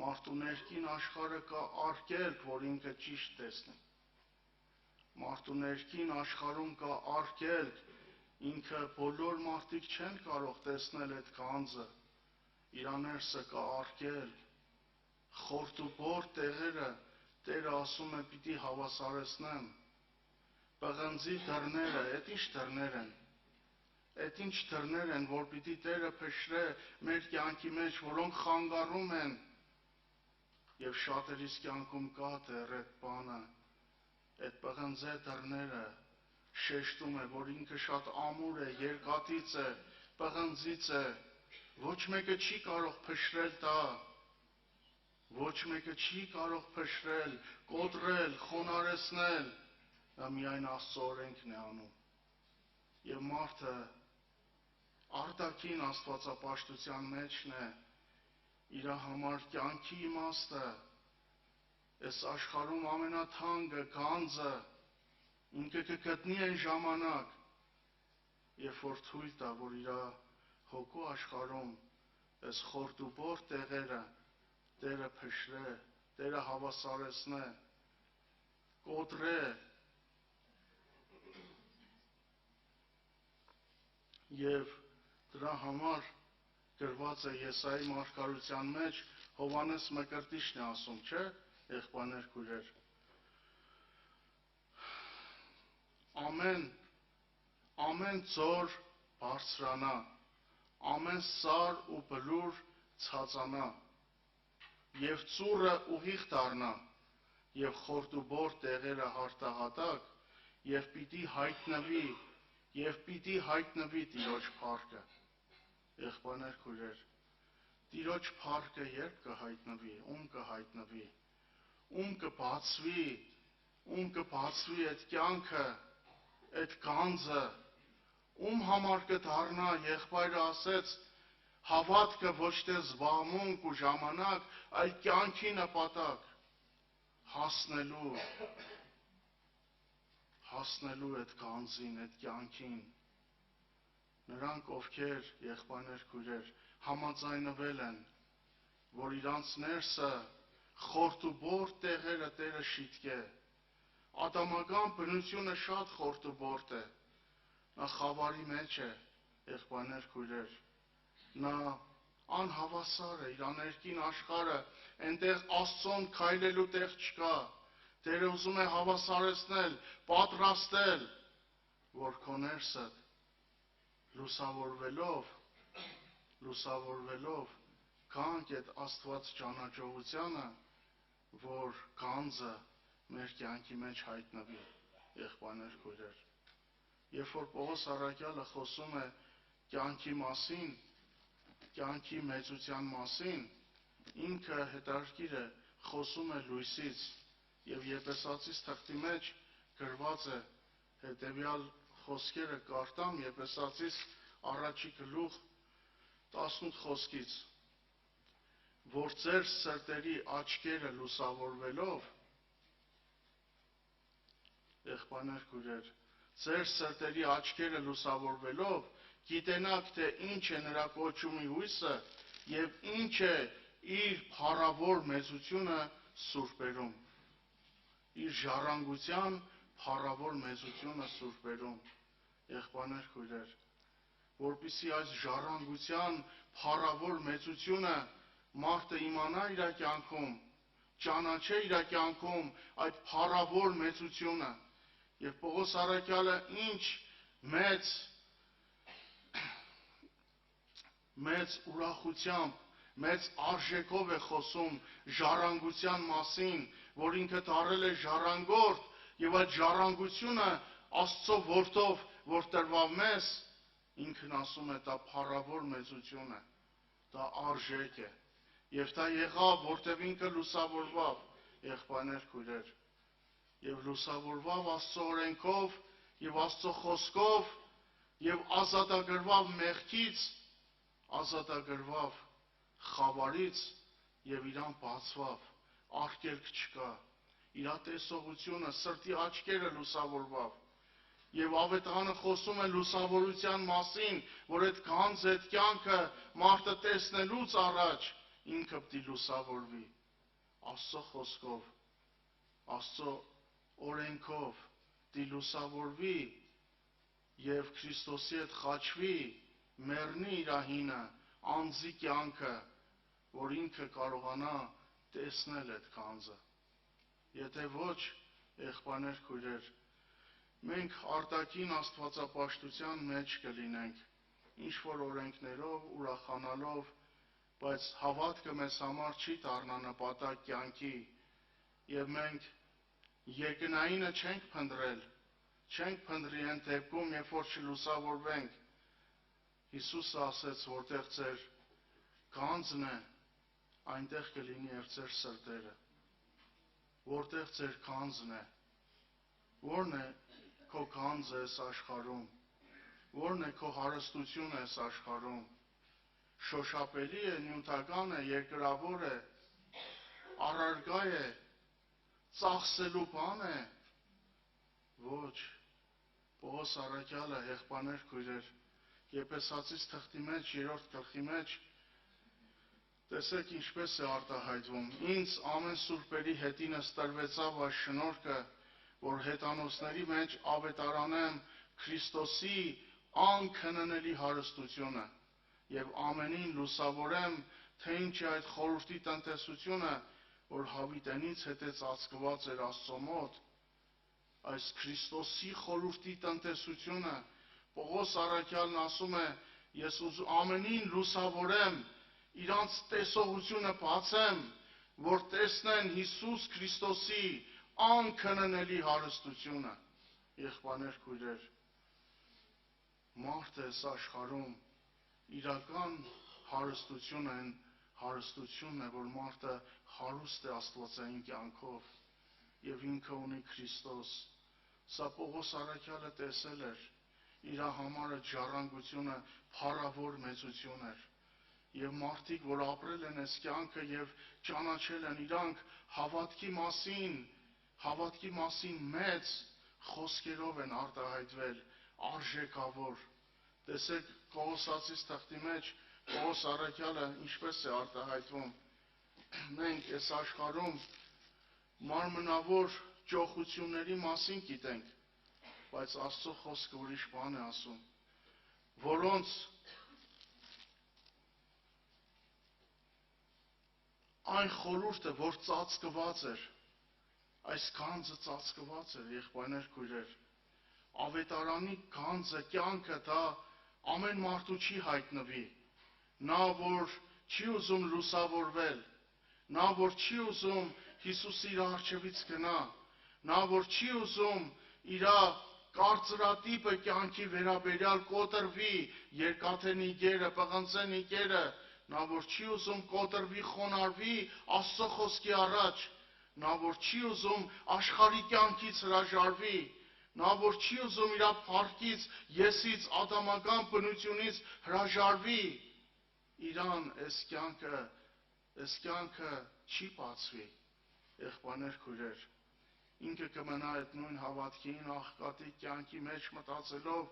Մարդու ներքին աշխարհը կա արգելք, որ ինքը ճիշտ տեսնի։ Մարդու ներքին աշխարհում կա արգելք, ինքը բոլոր մարդիկ չեն կարող տեսնել այդ գանձը։ Իր ներսը կա արգելք, խորտ ու բոր տեղերը Տերը ասում է պիտի հավասարեցնեմ։ Պղնձի դռները, այդ ինչ դռներ են։ Այդ ինչ դռներ են, որ պիտի Տերը փշրե մեր կյանքի մեջ, որոնք խանգարում են։ Եվ շատերիս կյանքում կա դեռ այդ բանը, այդ պղնձե դռները շեշտում է, որ ինքը շատ ամուր է, երկաթից է, պղնձից է, ոչ մեկը չի կարող փշրել դա, ոչ մեկը չի կարող փշրել, կոտրել, խոնարհեցնել, դա միայն Աստծո օրենքն է անում։ Եվ մարդը արտաքին աստվածապաշտության մեջն է, իր համար կյանքի իմաստը, այս աշխարհում ամենաթանկը գանձը, ինքը կգտնի այն ժամանակ, երբ որ թույլ տա, որ իր հոգու աշխարհում այս խորտ ու բոր տեղերը Տերը փշրե, Տերը հավասարեցնե, կոտրե, եւ դրա համար գրված է Եսայի մարգարության մեջ, Հովհաննես Մկրտիչն է ասում, չէ՞, եղբայրներ քույրեր։ Ամեն ծոր բարձրանա, ամեն սար ու բլուր ցածանա, եւ ծուռը ուղիղ դառնա, եւ խորտ ու բոր տեղերը հարտահատակ, եւ պիտի հայտնվի Տիրոջ փառքը։ Եղբայրներ քույրեր, Տիրոջ փառքը երբ կհայտնվի, ում կհայտնվի, ում կբացվի այդ կյանքը, այդ գանձը, ում համար կդառնա, եղբայրը ասեց, հավատքը ոչ թե զբաղմունք ու ժամանակ, այլ կյանքի նպատակ, հասնելու այդ գանձին, այդ կյանքին։ Նրանք, ովքեր, եղբայրներ քույրեր, համաձայնվել են, որ իրանց ներսը խորտ ու բոր տեղերը Տերը շիտկե։ Ադամական բնությունը շատ խորտ ու բորտ է։ Նա խավարի մեջ է, եղբայրներ քույրեր։ Նա անհավասար է, իր ներքին աշխարհը, այնտեղ Աստծոն քայլելու տեղ չկա։ Տերը ուզում է հավասարեցնել, պատրաստել, որ քո ներսը լուսավորվելով գանք այդ Աստված ճանաչողությանը, որ գանձը մեր կյանքի մեջ հայտնվի, եղբայրներ քույրեր։ Երբ որ Պողոս առաքյալը խոսում է կյանքի մասին, կյանքի մեծության մասին, ինքը հետարքիր է խոսում է լույսից, եւ Եփեսացիս թղթի մեջ գրված է հետեւյալ խոսքերը կարդամ Եփեսացիս առաջի գլուխ 18 խոսքից, որ ձեր սրտերի աչքերը լուսավորվելով, եղբայրներ քույրեր, ձեր սրտերի աչքերը լուսավորվելով, գիտենաք, թե ինչ է նրա կոչումի հույսը եւ ինչ է իր փառավոր մեծությունը սուրբերում։ Իր ժառանգության փառավոր մեծությունը սուրբերում։ Եղբայրներ քույրեր, որպեսզի այս ժառանգության փառավոր մեծությունը մարդը իմանա իր կյանքում, ճանաչե իր կյանքում այդ փառավոր մեծությունը, եւ Պողոս առաքյալը ինչ մեծ ուրախությամբ, մեծ արժեքով է խոսում ժառանգության մասին, որ ինքը դարել է ժառանգորդ, եւ այդ ժառանգությունը Աստծո որդով, որ տրվավ մեզ, ինքն ասում է դա փառավոր մեծություն է, դա արժեք է, եւ դա եղավ, որտեւ ինքը լուսավորվավ, եղբայրներ քույրեր, եւ լուսավորվավ Աստծո օրենքով եւ Աստծո խոսքով եւ ազատագրվավ մեղքից, ազատագրվավ խավարից եւ իրան բացվավ, արգելք չկա, իր տեսողությունը, սրտի աչքերը լուսավորվավ Եվ ավետարանը խոսում է լուսավորության մասին, որ այդ գանձ, այդ կյանքը մարդը տեսնելուց առաջ ինքը պիտի լուսավորվի։ Աստծո խոսքով, Աստծո օրենքով պիտի լուսավորվի եւ Քրիստոսի հետ խաչվի, մեռնի իր հինը, անձի կյանքը, որ ինքը կարողանա տեսնել այդ գանձը։ Եթե ոչ, եղբայրներ, քույրեր, մենք արտաքին աստվածապաշտության մեջ կլինենք, ինչ-որ օրենքներով, ուրախանալով, բայց հավատքը մեզ համար չի դառնա նպատակ կյանքի, եւ մենք երկնայինը չենք փնտրել, չենք փնտրի այն դեպքում, երբ որ չլուսավորվենք։ Հիսուսը ասեց, որտեղ ձեր գանձն է, այնտեղ կլինի եւ ձեր սրտերը։ Որտեղ ձեր գանձն է, ո՞րն է քո գանձը այս աշխարհում, ո՞րն է քո հարստությունը այս աշխարհում, շոշափելի է, նյութական է, երկրավոր է, առարգա է, ծախսելու բան է, ոչ։ Պողոս առաքյալը, եղբայրներ, քույրեր, Եփեսացիս թղթի մեջ, 3-րդ գլխի մեջ, տեսեք ինչպես է արտահայտվում. ինձ ամեն սուրբերի հետինս տրվեցավ այս շնորհքը, որ հետանոցների մեջ ավետարանեմ Քրիստոսի անքննելի հարստությունը եւ ամենին լուսավորեմ, թե ինչ է այդ խորհրդի տնտեսությունը, որ հավիտենից հետո ծածկված էր Աստծո մոտ, այս Քրիստոսի խորհրդի տնտեսությունը, Պողոս առաքյալն ասում է, ես ամենին լուսավորեմ, իրանց տեսողությունը բացեմ, որ տեսնեն Հիսուս Քրիստոսի անքննելի հարստությունը։ Եղբայրներ, քույրեր, մարդը այս աշխարհում իրական հարստությունն է, որ մարդը հարուստ է աստվածային կյանքով եւ ինքը ունի Քրիստոս։ Սա Պողոս առաքյալը տեսել էր, իր համար այդ ժառանգությունը փառավոր մեծություն էր։ Եվ մարդիկ, որ ապրել են այս կյանքը եւ ճանաչել են, իրանք հավատքի մասին մեծ խոսքերով են արտահայտվել, արժեքավոր։ Տեսեք Կողոսացիս թղթի մեջ Պողոս առաքյալը ինչպես է արտահայտվում։ Մենք այս աշխարհում մարմնավոր ճոխությունների մասին գիտենք, բայց Աստծո խոսքը ուրիշ բան է ասում, որոնց այն խորհուրդը, որ ծածկված էր, այս գանձը ծածկված էր, եղբայրներ, քույրեր, ավետարանի գանձը, կյանքը, դա ամեն մարդու չի հայտնվի, նա, որ չի ուզում լուսավորվել, նա, որ չի ուզում Հիսուսի իր առջևից գնա, նա, որ չի ուզում իր կարծրատիպը կյանքի վերաբերյալ կոտրվի, երկաթե նիգերը, պղնձե նիգերը, նա, որ չի ուզում կոտրվի, խոնարհվի Աստծո խոսքի առաջ, նա, որ չի ուզում աշխարհի կյանքից հրաժարվի, նա, որ չի ուզում իր փառքից, եսից, ադամական բնությունից հրաժարվի, իրան այս կյանքը չի բացվի, եղբայրներ, քույրեր, ինքը կմնա այդ նույն հավատքին, աղքատի կյանքի մեջ մտածելով,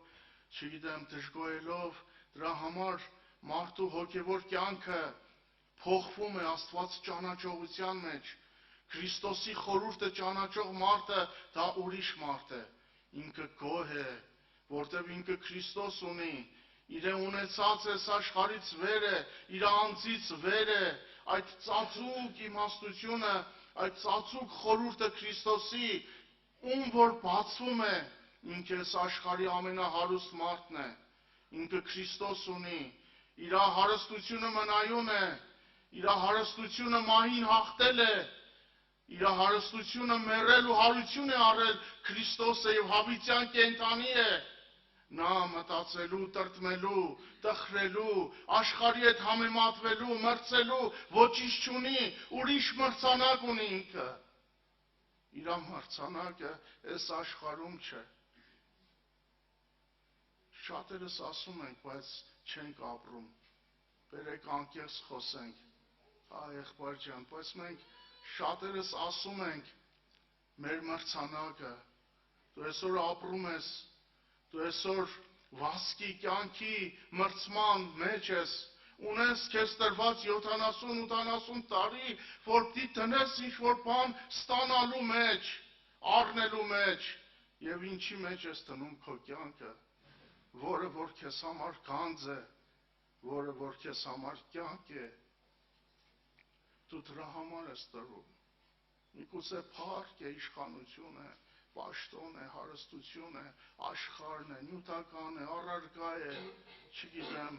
չգիտեմ, դժգոհելով, դրա համար մարդու հոգևոր կյանքը փոխվում է Աստված ճանաչողության մեջ, Քրիստոսի խորհուրդը ճանաչող մարդը դա ուրիշ մարդ է, ինքը գոհ է, որտեղ ինքը Քրիստոս ունի, իր ունեցած այս աշխարհից վեր է, իր անձից վեր է, այդ ծածուկ իմաստությունը, այդ ծածուկ խորհուրդը Քրիստոսի, ում որ բացվում է, ինքը այս աշխարհի ամենահարուստ մարդն է, ինքը Քրիստոս ունի, իր հարստությունը մնայուն է, իր հարստությունը մահին հաղթել է, իր հարստությունը մեռել ու հարություն է առել Քրիստոսը եւ հավիտյան կենդանի է, նա մտածելու, տրտմելու, տխրելու, աշխարհի հետ համեմատվելու, մրցելու ոչինչ չունի, ուրիշ մրցանակ ունի ինքը։ Իր մրցանակը այս աշխարհում չէ։ Շատերս ասում ենք, բայց չենք ապրում։ Բերեք անկեղծ խոսենք։ Եղբայր ջան, բայց մենք շատերս ասում ենք մեր մրցանակը, դու այսօր ապրում ես, Դու այսօր վասկի կյանքի մրցման մեջ ես, ունես քեզ տրված 70-80 տարի, որ պիտի տնես ինչ-որ բան ստանալու մեջ, առնելու մեջ, և ինչի մեջ ես տնում քո կյանքը, որը որ քեզ համար գանձ է, որը որ քեզ համար կյանք է, դու դրա համար ես տրվում, միգուցե փառք է, իշխանություն է, պաշտոն է, հարստություն է, աշխարհն է, նյութական է, առարկա է, չգիտեմ,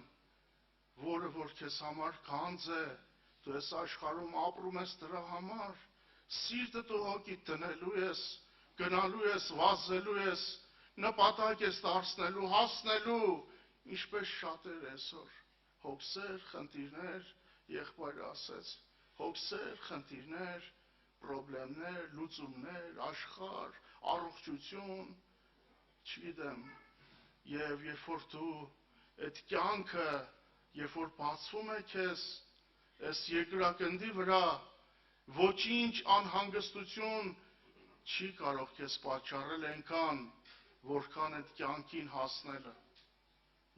որը որ քեզ համար գանձ է, դու ես աշխարհում ապրում ես դրա համար, սիրտդ ու հոգիդ դնելու ես, գնալու ես, վազելու ես, նպատակ ես դարձնելու, հասնելու, ինչպես շատեր այսօր, հոգսեր, խնդիրներ, եղբայրը ասեց, հոգսեր, խնդիրներ, պրոբլեմներ, լուծումներ, աշխարհ, առողջություն, չգիտեմ, և երբ որ դու այդ կյանքը, երբ որ բացվում է քեզ, այս երկրագնդի վրա, ոչինչ անհանգստություն չի կարող քեզ պատճառել այնքան, որքան այդ կյանքին հասնելը,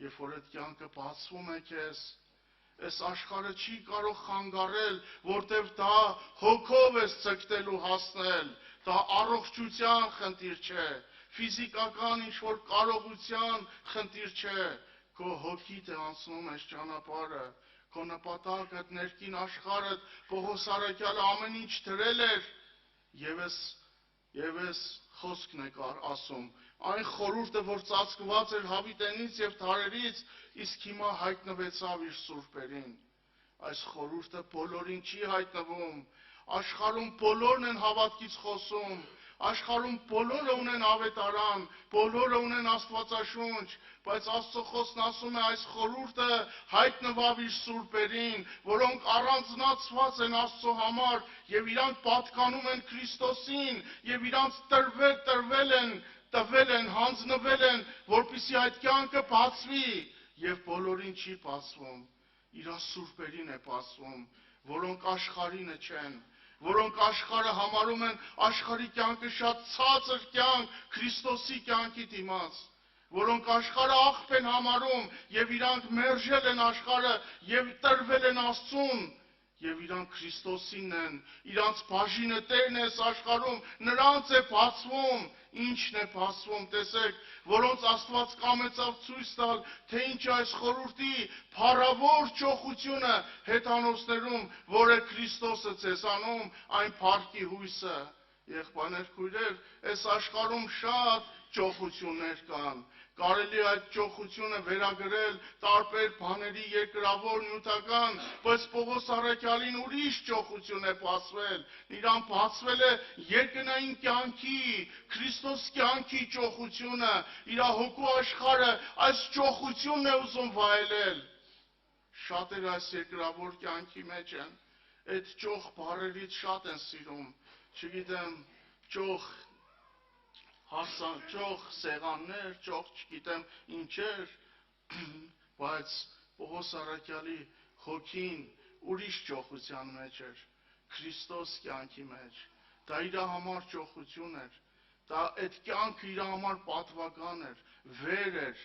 երբ որ այդ կյանքը բացվում է քեզ, այս աշխարհը չի կարող խանգարել, որտև դա հոգով ես ցկտելու հասնել, դա առողջության խնդիր չէ, ֆիզիկական ինչ-որ կարողության խնդիր չէ, քո հոգիդ է անցնում այս ճանապարհը, քո նպատակդ, ներքին աշխարհդ, Պողոս առաքյալը ամեն ինչ դրել էր, և այս խոսքն է ասում, այն խորհուրդը, որ ծածկված էր հավիտենից և թարերից, իսկ հիմա հայտնվեցավ իր սուրբերին, այս խորհուրդը բոլորին չի հայտնվում, աշխարհում բոլորն են հավատքից խոսում, աշխարհում բոլորը ունեն ավետարան, բոլորը ունեն Աստվածաշունչ, բայց Աստծո խոսքն ասում է այս խորհուրդը հայտնվավ իր սուրբերին, որոնք առանձնացված են Աստծո համար և իրանք պատկանում են Քրիստոսին և իրանք տվել են, հանձնվել են, որպեսզի այդ կյանքը բացվի և բոլորին չի բացվում, իրանք սուրբերին է բացվում, որոնք աշխարհինը չեն, որոնք աշխարհը համարում են աշխարհի կյանքը շատ ցածր կյանք Քրիստոսի կյանքի դիմաց, որոնք աշխարհը աղբ են համարում և իրանք մերժել են աշխարհը և տրվել են Աստծուն և իրանք Քրիստոսինն են, իրանց բաժինը Տերն է այս աշխարհում, նրանց է բացվում, ինչն է բացվում, տեսեք, որոնց Աստված կամեցավ ցույց տալ, թե ինչ այս խորհրդի փառավոր ճոխությունը հեթանոսներում, որ է Քրիստոսը ցեսանում, այն փառքի հույսը, եղբայրներ, քույրեր, այս աշխարհում շատ ճոխություններ կան, կարելի է այդ ճոխությունը վերագրել տարբեր բաների երկրավոր, նյութական, բայց Պողոս առաքյալին ուրիշ ճոխություն է բացվել, իրան բացվել է երկնային կյանքի, Քրիստոս կյանքի ճոխությունը, իր հոգու աշխարհը այս ճոխությունն է ուզում վայելել, շատերը այս երկրավոր կյանքի մեջ են, այդ ճոխ բառերից շատ են սիրում, չգիտեմ, ճոխ սեղաններ, ճոխ չգիտեմ ինչեր, բայց Պողոս առաքյալի հոգին ուրիշ ճոխության մեջ էր, Քրիստոս կյանքի մեջ, դա իր համար ճոխություն էր, դա այդ կյանքը իր համար պատվական էր, վեր էր,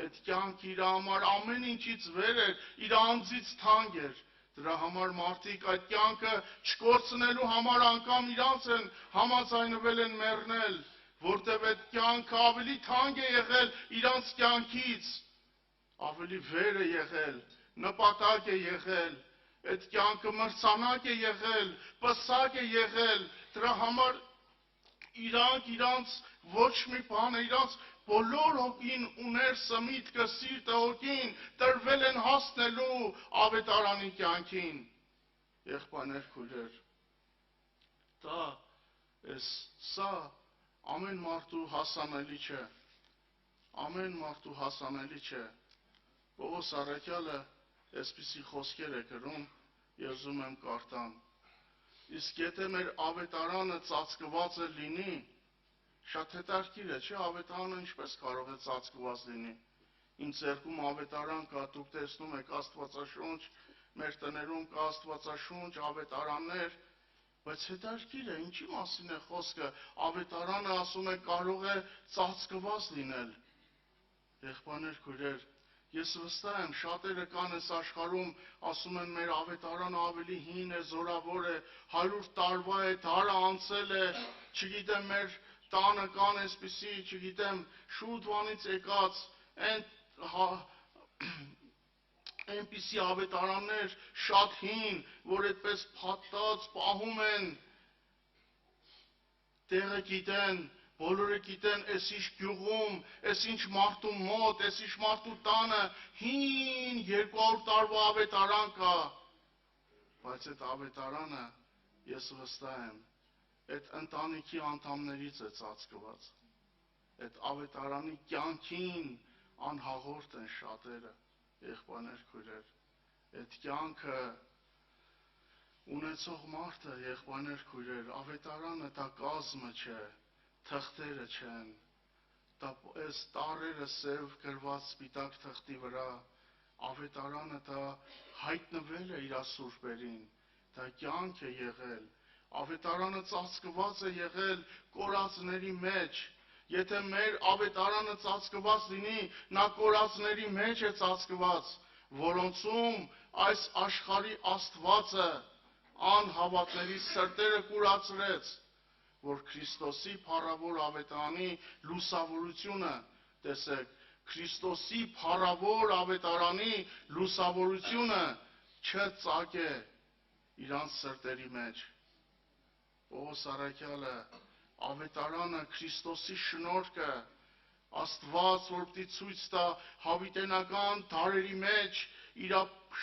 այդ կյանքը իր համար ամեն ինչից վեր էր, իր անձից թանկ էր, դրա համար մարդիկ այդ կյանքը չկորցնելու համար անգամ իրանց են համաձայնվել են մեռնել, որտև այդ կյանքը ավելի թանկ է եղել իրանց կյանքից, ավելի վեր է եղել, նպատակ է եղել, այդ կյանքը մրցանակ է եղել, պսակ է եղել, դրա համար իրանց ոչ մի բանը, իրանց բոլոր հոգին ուներսը, միտքը, սիրտը, հոգին տրվել են հասնելու ավետարանի կյանքին, եղբայրներ, քույրեր, սա ամեն մարդու հասանելի չէ, ամեն մարդու հասանելի չէ, Պողոս առաքյալը այսպիսի խոսքեր է գրում, ես ուզում եմ կարդամ, իսկ եթե մեր ավետարանը ծածկվածը լինի, շատ հետաքրքիր է, չէ, ավետարանը ինչպես կարող է ծածկված լինի, ինձ ձեռքում ավետարան կա, դուք տեսնում եք Աստվածաշունչ, մեր տներում կա Աստվածաշունչ, ավետարաններ, բայց հետաքրքիր է, ինչի մասին է խոսքը, ավետարանը ասում է կարող է ծածկված լինել, Եղբայրներ, քույրեր, ես վստահ եմ, շատերը կան այս աշխարհում, ասում են մեր ավետարանը ավելի հին է, զորավոր է, 100 տարվա է, դարը անցել է, չգիտեմ, մեր տանը կան այսպիսի, չգիտեմ, շուտվանից եկած, այնպիսի ավետարաններ շատ հին, որ այդպես փաթաթած պահում են, տեղը գիտեն, բոլորը գիտեն, այս ինչ գյուղում, այս ինչ մարդու մոտ, այս ինչ մարդու տանը հին 200 տարվա ավետարան կա, բայց այդ ավետարանը, ես վստահ եմ, այդ ընտանիքի անդամներից է ծածկված, այդ ավետարանի կյանքին անհաղորդ են շատերը, եղբայրներ, քույրեր, այդ կյանքը ունեցող մարդը, եղբայրներ, քույրեր, ավետարանը դա կազմը չէ, թղթերը չեն, դա այս տառերը սև գրված սպիտակ թղթի վրա, ավետարանը դա հայտնվել է իր սուրբերին, դա կյանք է եղել, ավետարանը ծածկված է եղել կորածների մեջ, եթե մեր ավետարանը ծածկված լինի, նա կորածների մեջ է ծածկված, որոնցում այս աշխարհի Աստվածը անհավատների սրտերը կուրացրեց, որ Քրիստոսի փառավոր ավետարանի լուսավորությունը, տեսեք, Քրիստոսի փառավոր ավետարանի լուսավորությունը չծագե իրանց սրտերի մեջ։ Պողոս առաքյալը ավետարանը Քրիստոսի շնորհքը Աստված, որ պիտի ցույց տա հավիտենական դարերի մեջ իր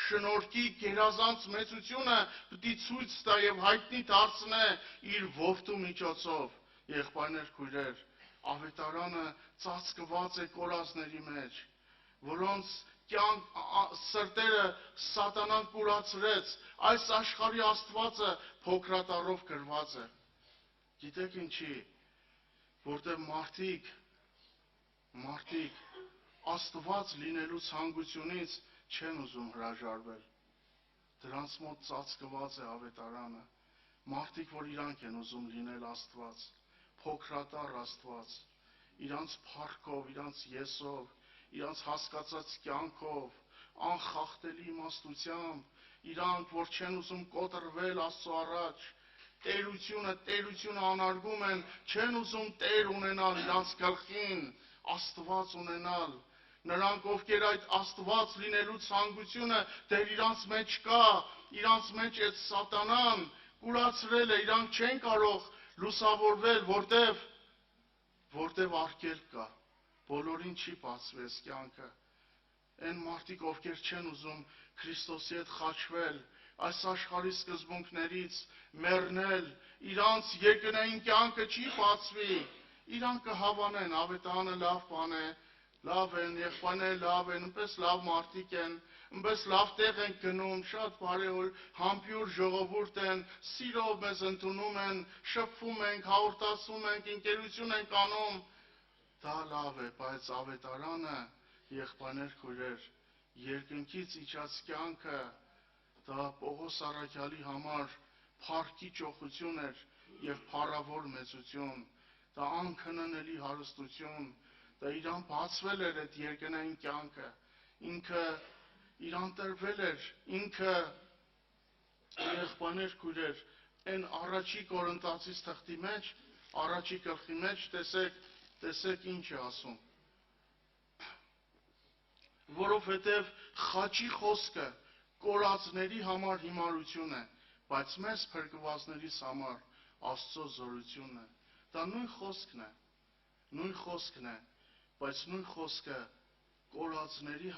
շնորհքի գերազանց մեծությունը պիտի ցույց տա եւ հայտնի դարձնե իր որդու միջոցով, եղբայրներ, քույրեր, ավետարանը ծածկված է կորածների մեջ, որոնց սրտերը սատանան կուրացրեց, այս աշխարհի Աստվածը փոքրատառով գրված է։ Գիտեք ինչի, որտեղ մարդիկ Աստված լինելու ցանկությունից չեն ուզում հրաժարվել։ Դրանց մոտ ծածկված է ավետարանը։ Մարդիկ, որ իրանք են ուզում լինել Աստված, փոքրատառ Աստված, իրանց փառքով, իրանց եսով, իրանց հասկացած կյանքով, անխախտելի իմաստությամբ, իրանք, որ չեն ուզում կոտրվել Աստծո առաջ, տերությունը անարգում են, չեն ուզում տեր ունենալ իրանց գլխին, Աստված ունենալ, նրանք, ովքեր այդ Աստված լինելու ցանկությունը դեռ իրանց մեջ կա, իրանց մեջ այդ սատանան կուրացրել է, իրանք չեն կարող լուսավորվել, որտև արգելք կա, բոլորին չի բացվի այս կյանքը, այն մարդիկ, ովքեր չեն ուզում Քրիստոսի հետ խաչվել, այս աշխարհի սկզբունքներից մեռնել, իրանց երկնային կյանքը չի բացվի, իրանք կհավանեն, ավետարանը լավ բան է, լավ են, եղբայրները լավ են, այնպես լավ մարդիկ են, այնպես լավ տեղ են գնում, շատ բարեհոր, համբյուր ժողովուրդ են, սիրով մեզ ընդունում են, շփվում ենք, հաղորդացում ենք, ընկերություն ենք անում, դա լավ է, բայց ավետարանը, եղբայրներ, քույրեր, երկնքից իջած կյանքը, դա Պողոս առաքյալի համար փառքի ճոխություն էր եւ փառավոր մեծություն, դա անքննելի հարստություն, դա իրան բացվել էր այդ երկնային կյանքը, ինքը իրան տրվել էր, ինքը եղբայրներ, քույրեր, այն առաջի Կորինթացիս թղթի մեջ, առաջի գլխի մեջ տեսեք ինչ է ասում, որովհետև խաչի խոսքը կորածների համար հիմարություն է, բայց մեզ փրկվածներիս համար Աստծո զորությունն է։ Դա նույն խոսքն է, բայց նույն խոսքը կորածների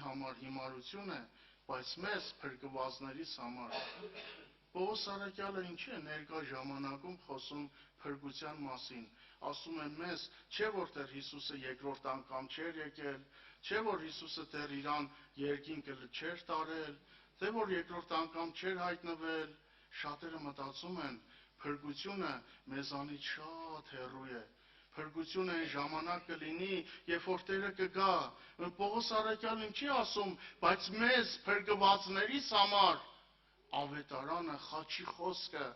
համար հիմարություն է, բայց մեզ փրկվածներիս համար։ Պողոս առաքյալը ինչի է ներկա ժամանակում խոսում փրկության մասին, ասում է մեզ, չէ որտեղ Հիսուսը երկրորդ անգամ չէր եկել, չէ որ Հիսուսը դեռ իրան երկինքը չէր տարել, թե որ երկրորդ անգամ չէր հայտնվել, շատերը մտածում են, փրկությունը մեզանից շատ հեռու է, փրկությունը այն ժամանակ կլինի, երբ որ Տերը կգա, Պողոս առաքյալն ինչի ասում, բայց մեզ փրկվածներիս համար ավետարանը, խաչի խոսքը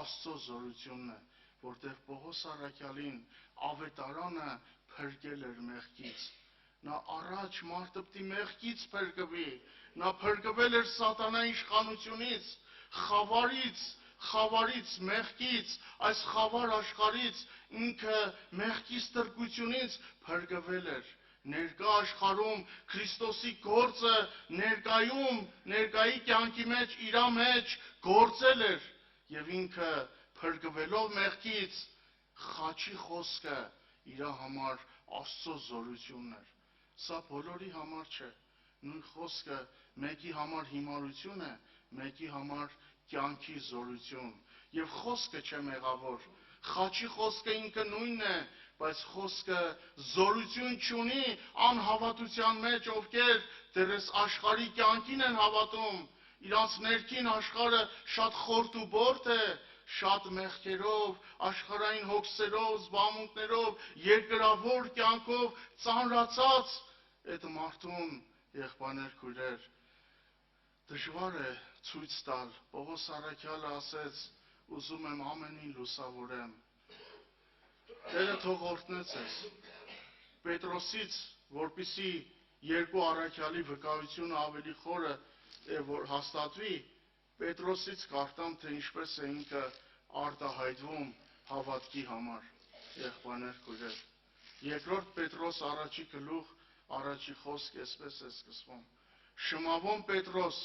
Աստծո զորությունն է, որտեղ Պողոս առաքյալին ավետարանը փրկել էր մեղքից։ Նա առաջ մարդը պիտի մեղքից փրկվի, նա փրկվել էր սատանայի իշխանությունից, խավարից, մեղքից, այս խավար աշխարհից, ինքը մեղքից տրկությունից փրկվել էր։ Ներկա աշխարհում Քրիստոսի գործը ներկայի կյանքի մեջ իրա մեջ գործել էր եւ ինքը փրկվելով մեղքից խաչի խոսքը իր համար Աստծո զորությունն էր։ Սա բոլորի համար չէ։ Նույն խոսքը մեկի համար հիմարություն է, մեկի համար կյանքի զորություն։ Եվ խոսքը չէ մեղավոր։ Խաչի խոսքը ինքը նույնն է, բայց խոսքը զորություն չունի անհավատության մեջ, ովքեր դեռս աշխարհի կյանքին են հավատում։ Իրանց ներքին աշխարհը շատ խորտ ու բորտ է, շատ մեղքերով, աշխարհային հոգսերով, զբաղմունքներով, երկրավոր կյանքով ծանրացած այդ մարդուն, եղբայրներ, քույրեր, դժվար է ցույց տալ։ Պողոս առաքյալը ասեց. ուզում եմ ամենին լուսավորեմ։ Տերը թող օրհնե ձեզ։ Պետրոսից, որպիսի երկու առաքյալի վկայությունը ավելի խորը որ հաստատվի, Պետրոսից կարդամ, թե ինչպես է ինքը արտահայտվում հավատքի համար, եղբայրներ, քույրեր։ Երկրորդ Պետրոս առաջի գլուխ, առաջի խոսք այսպես է սկսվում. Շմավոն Պետրոս,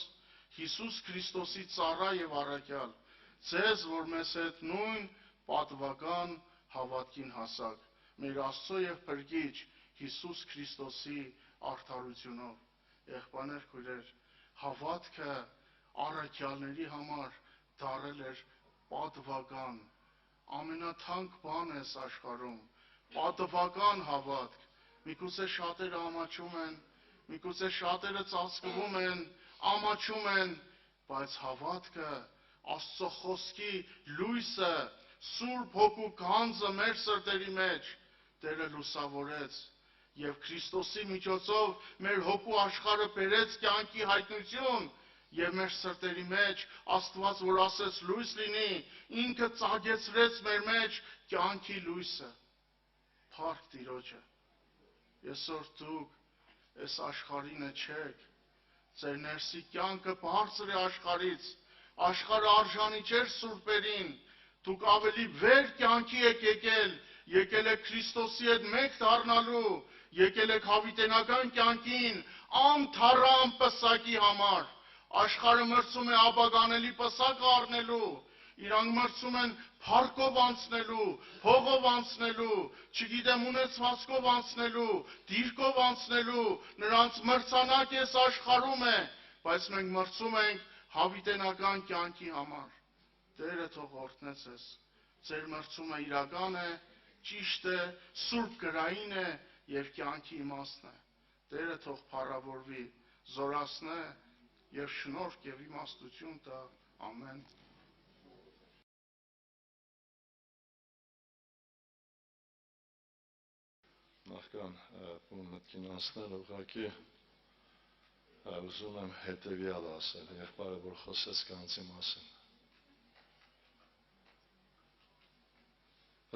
Հիսուս Քրիստոսի ծառա եւ առաքյալ, ձեզ, որ մեզ հետ նույն պատվական հավատքին հասակ, մեր Աստծո եւ Փրկիչ Հիսուս Քրիստոսի արդարությունով։ Եղբայրներ, քույրեր, հավատքը առաքյալների համար դարել էր պատվական, ամենաթանկ բան է աշխարհում, պատվական հավատք։ Միգուցե շատերը ամաչում են, միգուցե շատերը ծածկվում են, ամաչում են, բայց հավատքը, Աստծո խոսքի լույսը, Սուրբ Հոգու գանձը մեր սրտերի մեջ Տերը լուսավորեց եւ Քրիստոսի միջոցով մեր հոգու աշխարհը բերեց կյանքի հայտնություն եւ մեր սրտերի մեջ Աստված, որ ասեց լույս լինի, ինքը ծագեցրեց մեր մեջ կյանքի լույսը։ Փառք Տիրոջը։ Այսօր դուք այս աշխարհինը չեք, ձեր ներսի կյանքը բարձր է աշխարհից, աշխարհը արժանի չէր սուրբերին, դուք ավելի վեր կյանքի եք եկել եք Քրիստոսի հետ մեկ դառնալու, եկել եք հավիտենական կյանքին անթառամ պսակի համար։ Աշխարհը մրցում է ապագանելի պսակը առնելու, իրանք մրցում են փառքով անցնելու, փողով անցնելու, չգիտեմ ունեցվածքով անցնելու, դիրքով անցնելու, նրանց մրցանակ էս աշխարհում է, բայց մենք մրցում ենք հավիտենական կյանքի համար։ Տերը թող օրհնե ձեզ։ Ձեր մրցումը իրական է, ճիշտ է, սուրբ գրային է եւ կյանքի իմաստն է։ Տերը թող փառավորվի, զորացնե եւ շնորհք եւ իմաստություն տա։ Ամեն։ Նախքան մտքին անցնել ուղղակի ուզում եմ հետևյալը ասել, եղբայրը որ խոսեց կանցի մասին։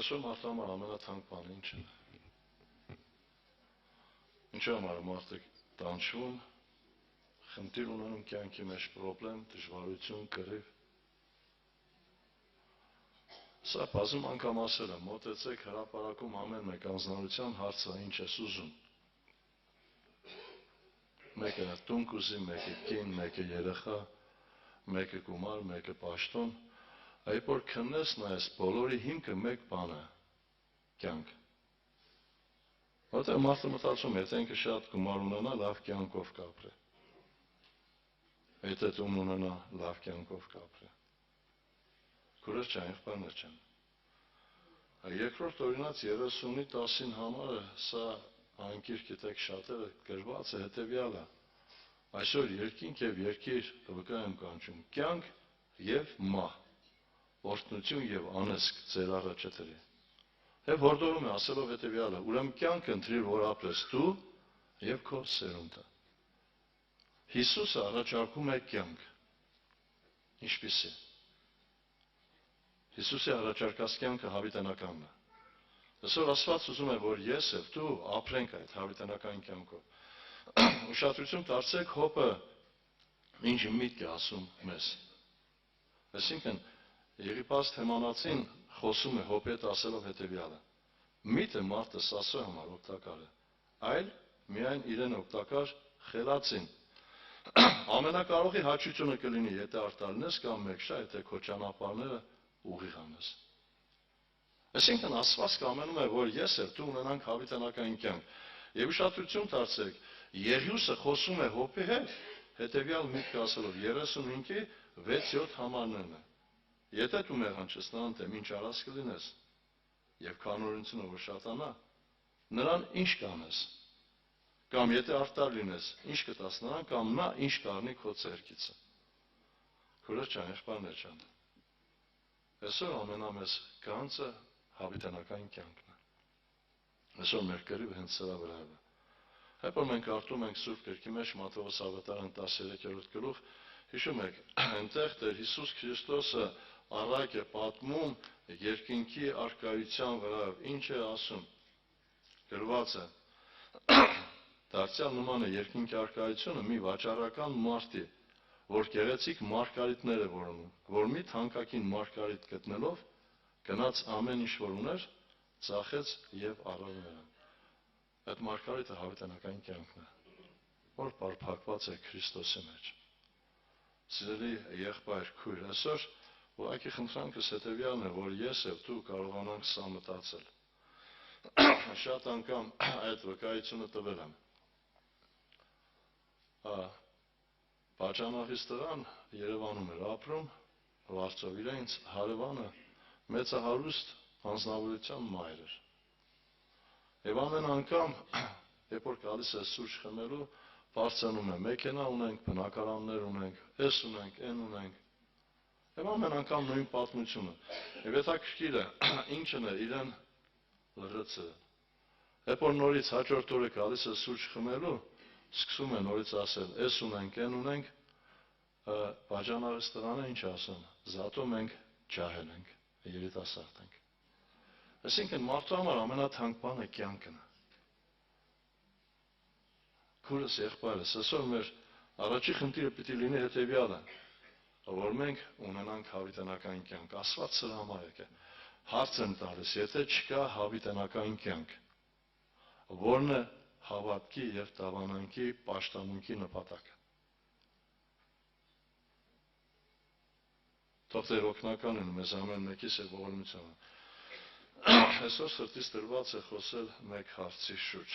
Այսօր մարդու համար ամենաթանկ բանը ինչ է։ Ինչու համար մարդը տանջվում, խնդիր ունենում կյանքի մեջ պրոբլեմ, դժվարություն, կռիվ։ Սա բազում անգամ ասել եմ, մոտեցեք հրապարակում ամեն մեկ անձնարության հարցը ինչ ես ուզում։ Մեկը տուն կուզի, մեկը կին, մեկը երեխա, մեկը գումար, մեկը պաշտոն, այդ որ քննես նայես բոլորի հիմքը մեկ բան է՝ կյանք։ Որտեղ մարդը մտածում է, եթե ինքը շատ գումար ունենա, լավ կյանքով կապրի։ Եթե տուն ունենա, լավ կյանքով կապրի։ Քուրս չեն, եղբայրներ չեն։ Երկրորդ օրինաց 30-ի 10-ին համարը, սա անկիր գիտեք շատերը գրված է հետևյալը. այսօր երկինք եւ երկիր վկա եմ կանչում, կյանք եւ մահ, օրհնություն եւ անեծք ձեր առաջը դրի։ Եվ հորդորում է ասելով հետևյալը. ուրեմն կյանք ընտրիր, որ ապրես դու եւ քո սերունդը։ Հիսուսը առաջարկում է կյանք։ Ինչպիսի։ Հիսուսի առաջարկած կյանքը հավիտենականն է։ Այսօր Աստված ուզում է, որ ես եւ դու ապրենք այդ հավիտենական կյանքով։ Ուշադրություն դարձեք հոբը ինչ միտք է ասում մեզ։ Այսինքն Եգիպտոս թեմանացին խոսում է հոբի հետ ասելով հետևյալը. Միթե մարդը սասո համար օգտակար է, այլ միայն իրեն օգտակար խելացին։ Ամենակարողի հաճությունը կլինի, եթե արտալնես կամ մեկշա, եթե քո ճանապարհները ուղիղ անես։ Այսինքն Աստված կամենում է, որ ես եւ դու ունենանք հավիտենական կյանք։ Եվ ուշադրություն դարձրեք, Եղիուսը խոսում է հոբի հետ, հետևյալ միտքը ասելով 35-ի 6-7 համարներն է։ Եթե դու մեղանչես նրան, թե ինչ արած կլինես, եւ կանոնությունը որ շատանա, նրան ինչ կանես։ Կամ եթե արտար լինես, ինչ կտաս նրան, կամ նա ինչ կառնի քո ձեռքիցը։ Քուրս ջան, եղբայրներ ջան։ Այսօր ամենամեծ գանձը հավիտենական կյանքն է։ Այսօր մեր կռիվը հենց սրա վրա է։ Երբ որ մենք կարդում ենք Սուրբ Գրքի մեջ Մատթեոս ավետարան 13-րդ գլուխ, հիշում եք, այնտեղ Տեր Հիսուս Քրիստոսը առայք է պատմում երկինքի առկայության վրա, ինչ է ասում։ Գրված է. Դարձյալ նման է երկինքի առկայությունը մի վաճառական մարդի, որ գեղեցիկ մարգարիտներ է որոնում, որ մի թանկագին մարգարիտ գտնելով գնաց ամեն ինչ որ ուներ, ծախեց եւ առավ նրան։ Այդ մարգարիտը հավիտենական կյանքն է, որ բարփակված է Քրիստոսի մեջ։ Սիրելի եղբայր, քույր, այսօր ուղղակի խնդրանքս հետևյալն է, որ ես եւ դու կարողանանք սա մտածել։ Շատ անգամ այդ վկայությունը տվել եմ։ Բաժանախիս տղան Երևանում էր ապրում, Վարչով իրենց հարևանը մեծահարուստ անձնավորության մայր էր։ Եվ ամեն անգամ, երբ որ գալիս է սուրճ խմելու, բարձրանում է, մեքենա ունենք, բնակարաններ ունենք, էս ունենք, այն ունենք։ Եվ ամեն անգամ նույն պատմությունը։ Եվ հետաքրքիր է, ինչն է իրեն լրացել։ Երբ որ նորից հաջորդ օրը գալիս է սուրճ խմելու, սկսում է նորից ասել, էս ունենք, այն ունենք, բաժանախիս տղան ինչ ասում, զատո մենք ջահել ենք, երիտասարդ ենք։ Այսինքն մարդու համար ամենաթանկ բանը կյանքն է։ Քուրս եղբայրս, այսօր մեր առաջի խնդիրը պիտի լինի հետևյալը, որ մենք ունենանք հավիտենական կյանք։ Աստված սրա համար է։ Հարց եմ տալիս, եթե չկա հավիտենական կյանք, որն է հավատքի եւ դավանանքի պաշտամունքի նպատակը։ Թող Տեր օգնական լինի մեզ ամեն մեկիս եւ ողորմությունը։ Այսօր սրտից դրված է խոսել մեկ հարցի շուրջ։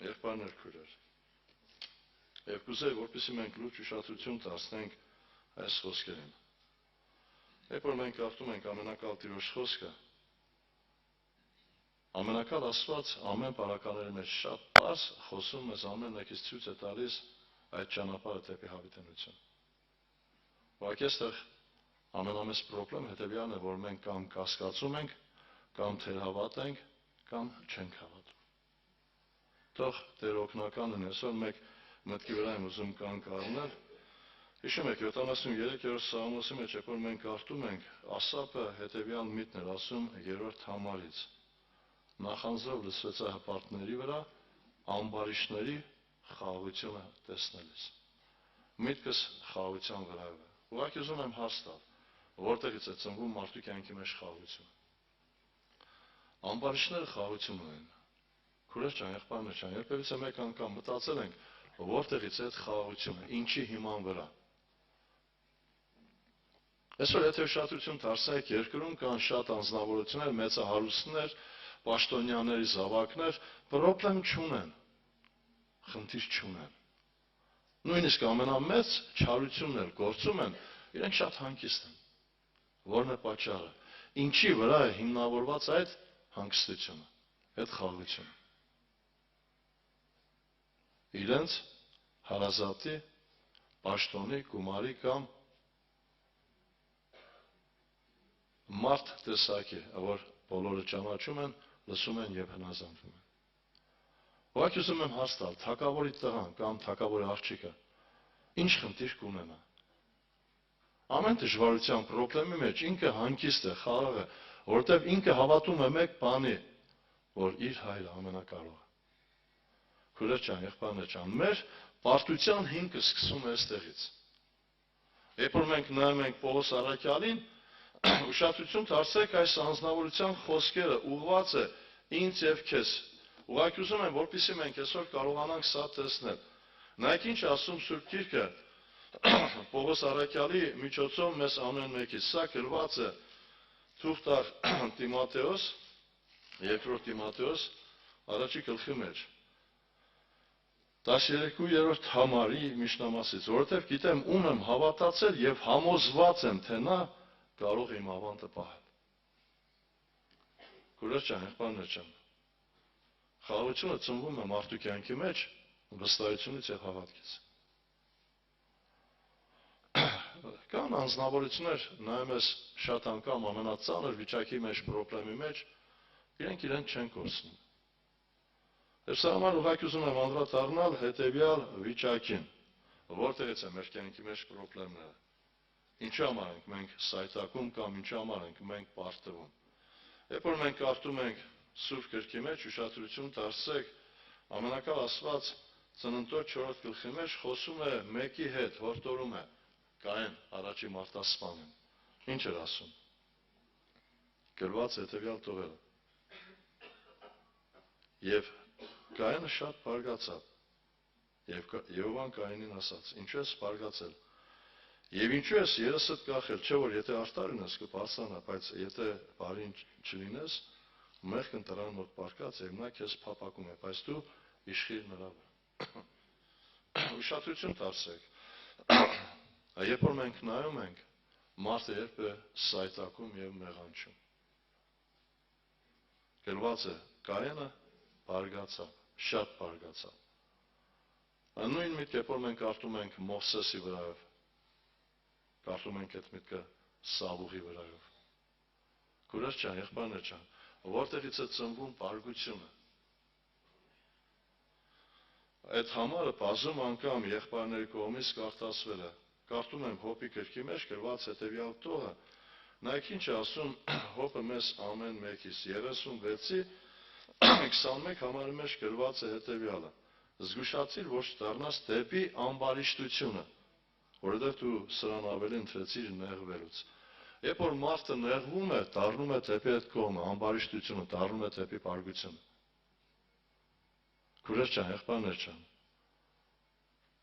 Եղբայրներ, քույրեր, եւ կուզեի, որպեսզի մենք լուրջ ուշադրություն դարձնենք այս խոսքերին։ Երբ որ մենք կարդում ենք ամենակալ Տիրոջ խոսքը, ամենակալ Աստված ամեն բարակաների մեջ շատ պարզ խոսում մեզ ամեն մեկից ցույց է տալիս այդ ճանապարհը դեպի հավիտենություն։ Ուղղակի այստեղ ամենամեծ խնդրեմ հետևյալն է, որ մենք կամ կասկածում ենք, կամ թերհավատ ենք, կամ չենք հավատում։ Թող Տեր օգնական լինի, այսօր մեկ մտքի վրա եմ ուզում կանգ առնել։ Հիշում եք 73-րդ Սաղմոսի մեջ, երբ որ մենք կարդում ենք, Ասափը հետևյալ միտն էր ասում 3-րդ համարից. նախանձով լսվեցա հպարտների վրա, ամբարիշտների խաղաղությունը տեսնելիս։ Միտքս խաղաղության վրա է։ Ուղղակի ուզում եմ հարց տալ, որտեղից է ծնվում մարդու կյանքի մեջ խաղաղությունը։ Ամբարիշտները խաղաղություն ունեն։ Քուրս ջան, եղբայրներ ջան, երբևիցե մեկ անգամ մտածել ենք, որտեղից է այդ խաղաղությունը, ինչի հիման վրա։ Այսօր եթե ուշադրություն դարձնեք, երկրում կան շատ անձնավորություններ, մեծահարուստներ, պաշտոնյաների զավակներ, պրոբլեմ չունեն, խնդիր չունեն։ Նույնիսկ ամենամեծ չարությունն էլ գործում են, իրենք շատ հանգիստ են։ Որն է պատճառը։ Ինչի վրա է հիմնավորված այդ հանգստությունը, այդ խաղաղությունը։ Իրենց հարազատի, պաշտոնի, գումարի կամ մարդ տեսակի, որ բոլորը ճանաչում են, լսում են եւ հնազանդվում են։ Ուղղակի ուզում եմ հարց տալ, թագավորի տղան կամ թագավորի աղջիկը ինչ խնդիր կունենա։ ամեն դժվարության խնդրի մեջ ինքը հանգիստ է, խաղաղ է, որովհետև ինքը հավատում է մեկ բանի, որ իր հայրը ամենակարող է։ Քուրեր ջան, եղբայրներ ջան, մեր պարտության հիմքը սկսում է այստեղից։ Երբ որ մենք նայում ենք Պողոս առաքյալին, ուշադրություն դարձրեք այս անձնավորության խոսքերը ուղղված է ինձ եւ քեզ։ Ուղղակի ուզում եմ, որպեսզի մենք այսօր կարողանանք սա տեսնել։ Նայեք ինչ ասում Սուրբ Գիրքը Պողոս առաքյալի միջոցով մեզ ամեն մեկի։ Սա գրված է թուղթ Տիմոթեոս, երկրորդ Տիմոթեոս, առաջի գլխի մեջ 13-րդ համարի միջնամասից, որովհետև գիտեմ ում եմ հավատացել եւ համոզված եմ, թե նա կարող է իմ ավանդը պահել։ Քուրեր ջան, եղբայրներ ջան, խաղաղությունը ծնվում է մարդու կյանքի մեջ վստահությունից եւ հավատքից։ Կան անձնավորություններ, նայում ես շատ անգամ ամենածանր վիճակի մեջ, խնդրի մեջ, իրենք չեն կորցնում։ Ես համար ուղղակի ուզում եմ անդրադառնալ հետևյալ վիճակին, որտեղից է մեր կյանքի մեջ խնդիրները։ Ինչու համար ենք մենք սայթակում կամ ինչու համար ենք մենք պարտվում։ Երբ որ մենք կարդում ենք Սուրբ Գրքի մեջ, ուշադրություն դարձրեք, ամենակալ Աստված Ծննդոց 4 գլխի մեջ խոսում է մեկի հետ, որտորում է Կայեն առաջի մարդասպանին։ Ինչ էր ասում։ Գրված հետևյալ տողերը։ Եվ Կայենը շատ բարգացավ։ Եվ Եհովան Կայենին ասաց. ինչու ես բարգացել։ Եվ ինչու ես երեսդ կախել, չէ որ եթե արդար լինես կբարձրանա, բայց եթե բարին չլինես, մեղքն տրան մոտ բարգաց եւ նա քեզ փապակում է, բայց դու իշխիր նրա վրա։ Ուշադրություն դարձրեք։ Երբ որ մենք նայում ենք, մարդը երբ է սայթակում եւ մեղանչում։ Գրված է Կայենը բարգացավ, շատ բարգացավ։ Նույն միտքը, երբ որ մենք կարդում ենք Մովսեսի վրայով, կարդում ենք այդ միտքը Սավուղի վրայով։ Քուրեր ջան, եղբայրներ ջան, որտեղից է ծնվում բարգությունը։ Այդ համարը բազում անգամ եղբայրների կողմից կարդացվել է։ Կարդում եմ Հոբի գրքի մեջ գրված հետևյալ տողը, նայեք ինչ է ասում Հոբը մեզ ամեն մեկից 36-ի 21 համարի մեջ գրված է հետևյալը. զգուշացիր, որ չդառնաս դեպի ամբարիշտությունը, որովհետև դու սրան ավելի ընտրեցիր նեղվելուց։ Երբ որ մարդը նեղվում է, դառնում է դեպի այդ կողմը, ամբարիշտությունը, դառնում է դեպի բարգությունը։ Քուրեր ջան, եղբայրներ ջան,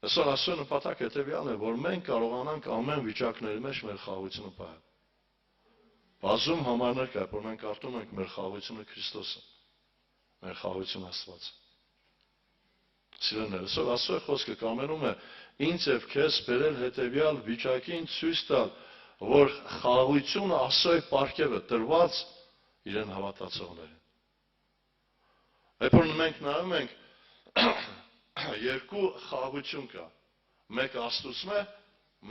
այսօր ասում նպատակ հետևյալն է, որ մենք կարողանանք ամեն վիճակների մեջ մեր խաղաղությունը պահել։ Բազում համարներ կա, որ մենք կարդում ենք մեր խաղաղությունը Քրիստոսը, մեր խաղաղությունը Աստվածը։ Սիրելիներ, այսօր Աստծո խոսքը կամենում է ինձ եւ քեզ բերել հետևյալ վիճակին ցույց տալ, որ խաղաղությունը Աստծոյ պարգևը տրված իրեն հավատացողներին։ Երբ որ մենք նայում ենք երկու խաղաղություն կա, մեկը Աստծուց է,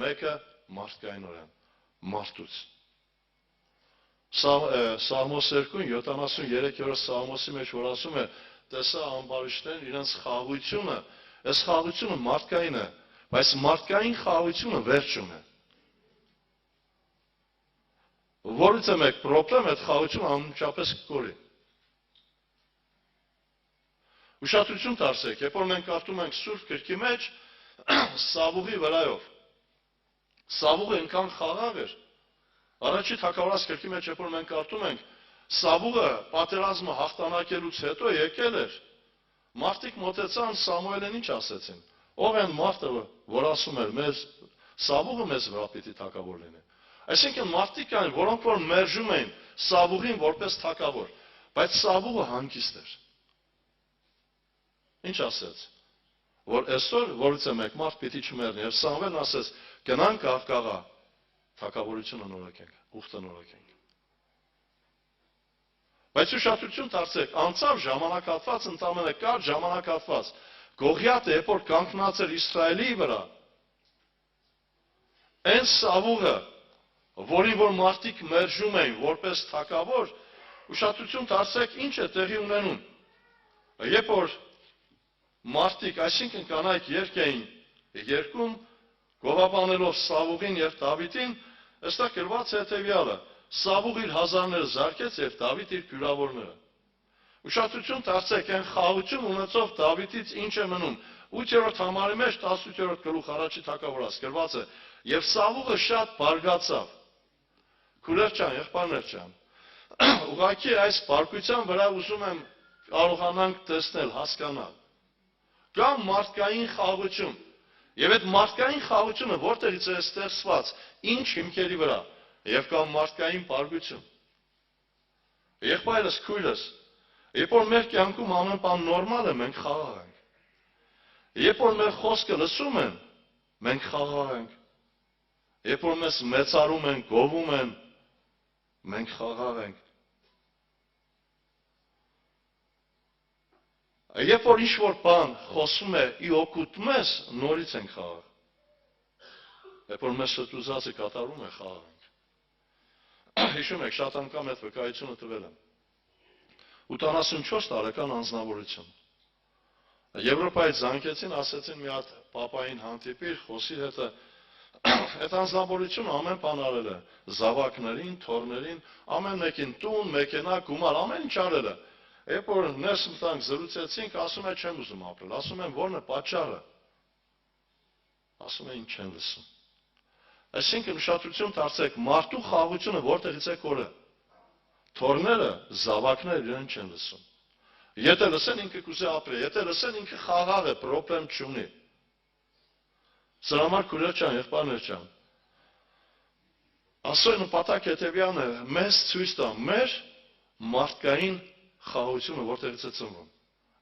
մեկը մարդկայնորեն, մարդուց։ Սաղմոս 2-ն 73-րդ Սաղմոսի մեջ որ ասում է, տեսա ամբարիշտներն իրենց խաղաղությունը, այս խաղաղությունը մարդկային է, բայց մարդկային խաղաղությունը վերջում է։ Որից է մեկ պրոբլեմ, այդ խաղաղությունը անմիջապես կկորի։ Ուշադրություն դարձրեք, երբ որ մենք կարդում ենք Սուրբ Գրքի մեջ Սավուղի վրայով։ Սավուղը այնքան խաղաղ էր։ Առաջի թագավորաց գրքի մեջ երբ որ մենք կարդում ենք, Սավուղը պատերազմը հաղթանակելուց հետո եկել էր։ Մարդիկ մոտեցան Սամուելին ինչ ասեցին։ Ով են մարդը, որ ասում էր մեզ Սավուղը մեզ վրա պիտի թագավոր լինի։ Այսինքն մարդիկ կային, որոնք որ մերժում էին Սավուղին որպես թագավոր, բայց Սավուղը հանգիստ էր։ Ինչ ասեց, որ այսօր որից է մեկ մարդ պիտի չմեռնի, եւ Սամվելն ասեց, գնանք աղկաղա, թագավորությունը նորոգենք, ուխտը նորոգենք։ Բայց ուշադրություն դարձրեք, անցավ ժամանակահատված, ընդամենը կար ժամանակահատված, Գողիաթը երբ որ կանգնած էր Իսրայելի վրա, այն Սավուղը, որին որ մարդիկ մերժում էին որպես թագավոր, ուշադրություն դարձրեք, ինչ է տեղի ունենում։ Երբ որ մարդիկ, այսինքն կանայք երկ էին երկում, գովաբանելով Սավուղին եւ Դավիթին, այստեղ գրված է հետեւյալը. Սավուղ իր հազարները զարկեց եւ Դավիթ իր քյուրավորները։ Ուշադրություն դարձեք, այն խաղաղություն ունեցող Դավիթից ինչ է մնում։ 8-րդ համարի մեջ 18-րդ գլուխ առաջի թագավորաց գրված է. եւ Սավուղը շատ բարգացավ։ Քուրեր ջան, եղբայրներ ջան, ուղղակի այս բարգության վրա ուզում եմ կարողանանք տեսնել, հասկանալ։ Կա մարդկային խաղաղություն։ Եվ այդ մարդկային խաղաղությունը որտեղից է ստեղծված, ինչ հիմքերի վրա, եւ կա մարդկային բարգություն։ Եղբայրս, քույրս, երբ որ մեր կյանքում ամեն բան նորմալ է, մենք խաղաղ ենք։ Երբ որ մեր խոսքը լսում են, մենք խաղաղ ենք։ Երբ որ մեզ մեծարում են, գովում են, մենք խաղաղ ենք։ Երբ որ ինչ-որ բան խոսում է ի օգուտ մեզ, նորից ենք խաղաղ։ Երբ որ մեր ստուզածը կատարում է, խաղաղ ենք։ Հիշում եք, շատ անգամ այդ վկայությունը տվել եմ։ 84 տարեկան անձնավորություն։ Եվրոպայից զանգեցին, ասեցին մի հատ պապային հանդիպիր, խոսի հետը։ Այդ անձնավորությունը ամեն բան արել է։ Զավակներին, թոռներին, ամեն մեկին տուն, մեքենա, գումար, ամեն ինչ արել է։ Երբ որ ներս մտանք զրուցեցինք, ասում է չեմ ուզում ապրել, ասում եմ որն է պատճառը։ Ասում է ինչ չեն լսում։ Այսինքն ուշադրություն դարձեք, մարդու խաղաղությունը որտեղից է կորը։ Թոռները, զավակները իրեն չեն լսում։ Եթե լսեն ինքը կուզե ապրի, եթե լսեն ինքը խաղաղ է, պրոբլեմ չունի։ Սրա համար քույրեր ջան, եղբայրներ ջան, Աստծո նպատակը հետևյալն է, մեզ ցույց տա մեր մարդկային խաղաղությունը որտեղից է ծնվում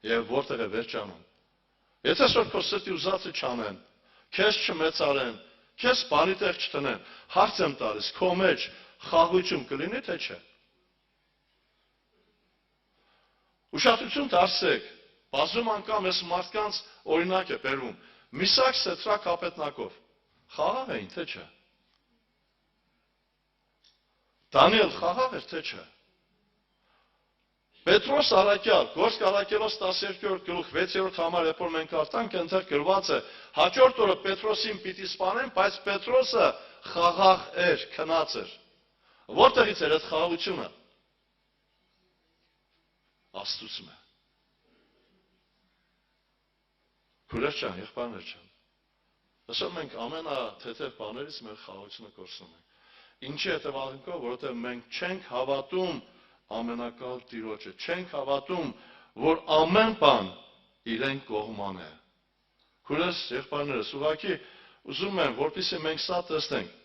եւ որտեղ է վերջանում։ Եթե այսօր քո սրտի ուզածը չանեն, քեզ չմեծարեն, քեզ բանի տեղ չտնեն, հարց եմ տալիս, քո մեջ խաղաղություն կլինի թե չէ։ Ուշադրություն դարձեք, բազում անգամ այս մարդկանց օրինակ է բերվում։ Միսակ Սեդրակ Ապետնակով խաղաղ էին թե չէ։ Դանիել խաղաղ էր թե չէ։ Պետրոս Արաքյալ, Գործք Արաքելոս 12-րդ գլուխ 6-րդ համար, երբ որ մենք կարդանք, այնտեղ գրված է. հաջորդ օրը Պետրոսին պիտի սպանեն, բայց Պետրոսը խաղաղ էր, քնած էր։ Որտեղից էր այդ խաղաղությունը։ Աստծուց է։ Քույրեր ջան, եղբայրներ ջան, այսօր մենք ամենաթեթև բաներից մեր խաղաղությունը կորցնում ենք։ Ինչի հետևանքով, որովհետև մենք չենք հավատում ամենակալ Տիրոջը, չենք հավատում, որ ամեն բան իրեն կողման է։ Քույրես, եղբայրներս, ուղղակի ուզում եմ, որպեսզի մենք սա տեսնենք։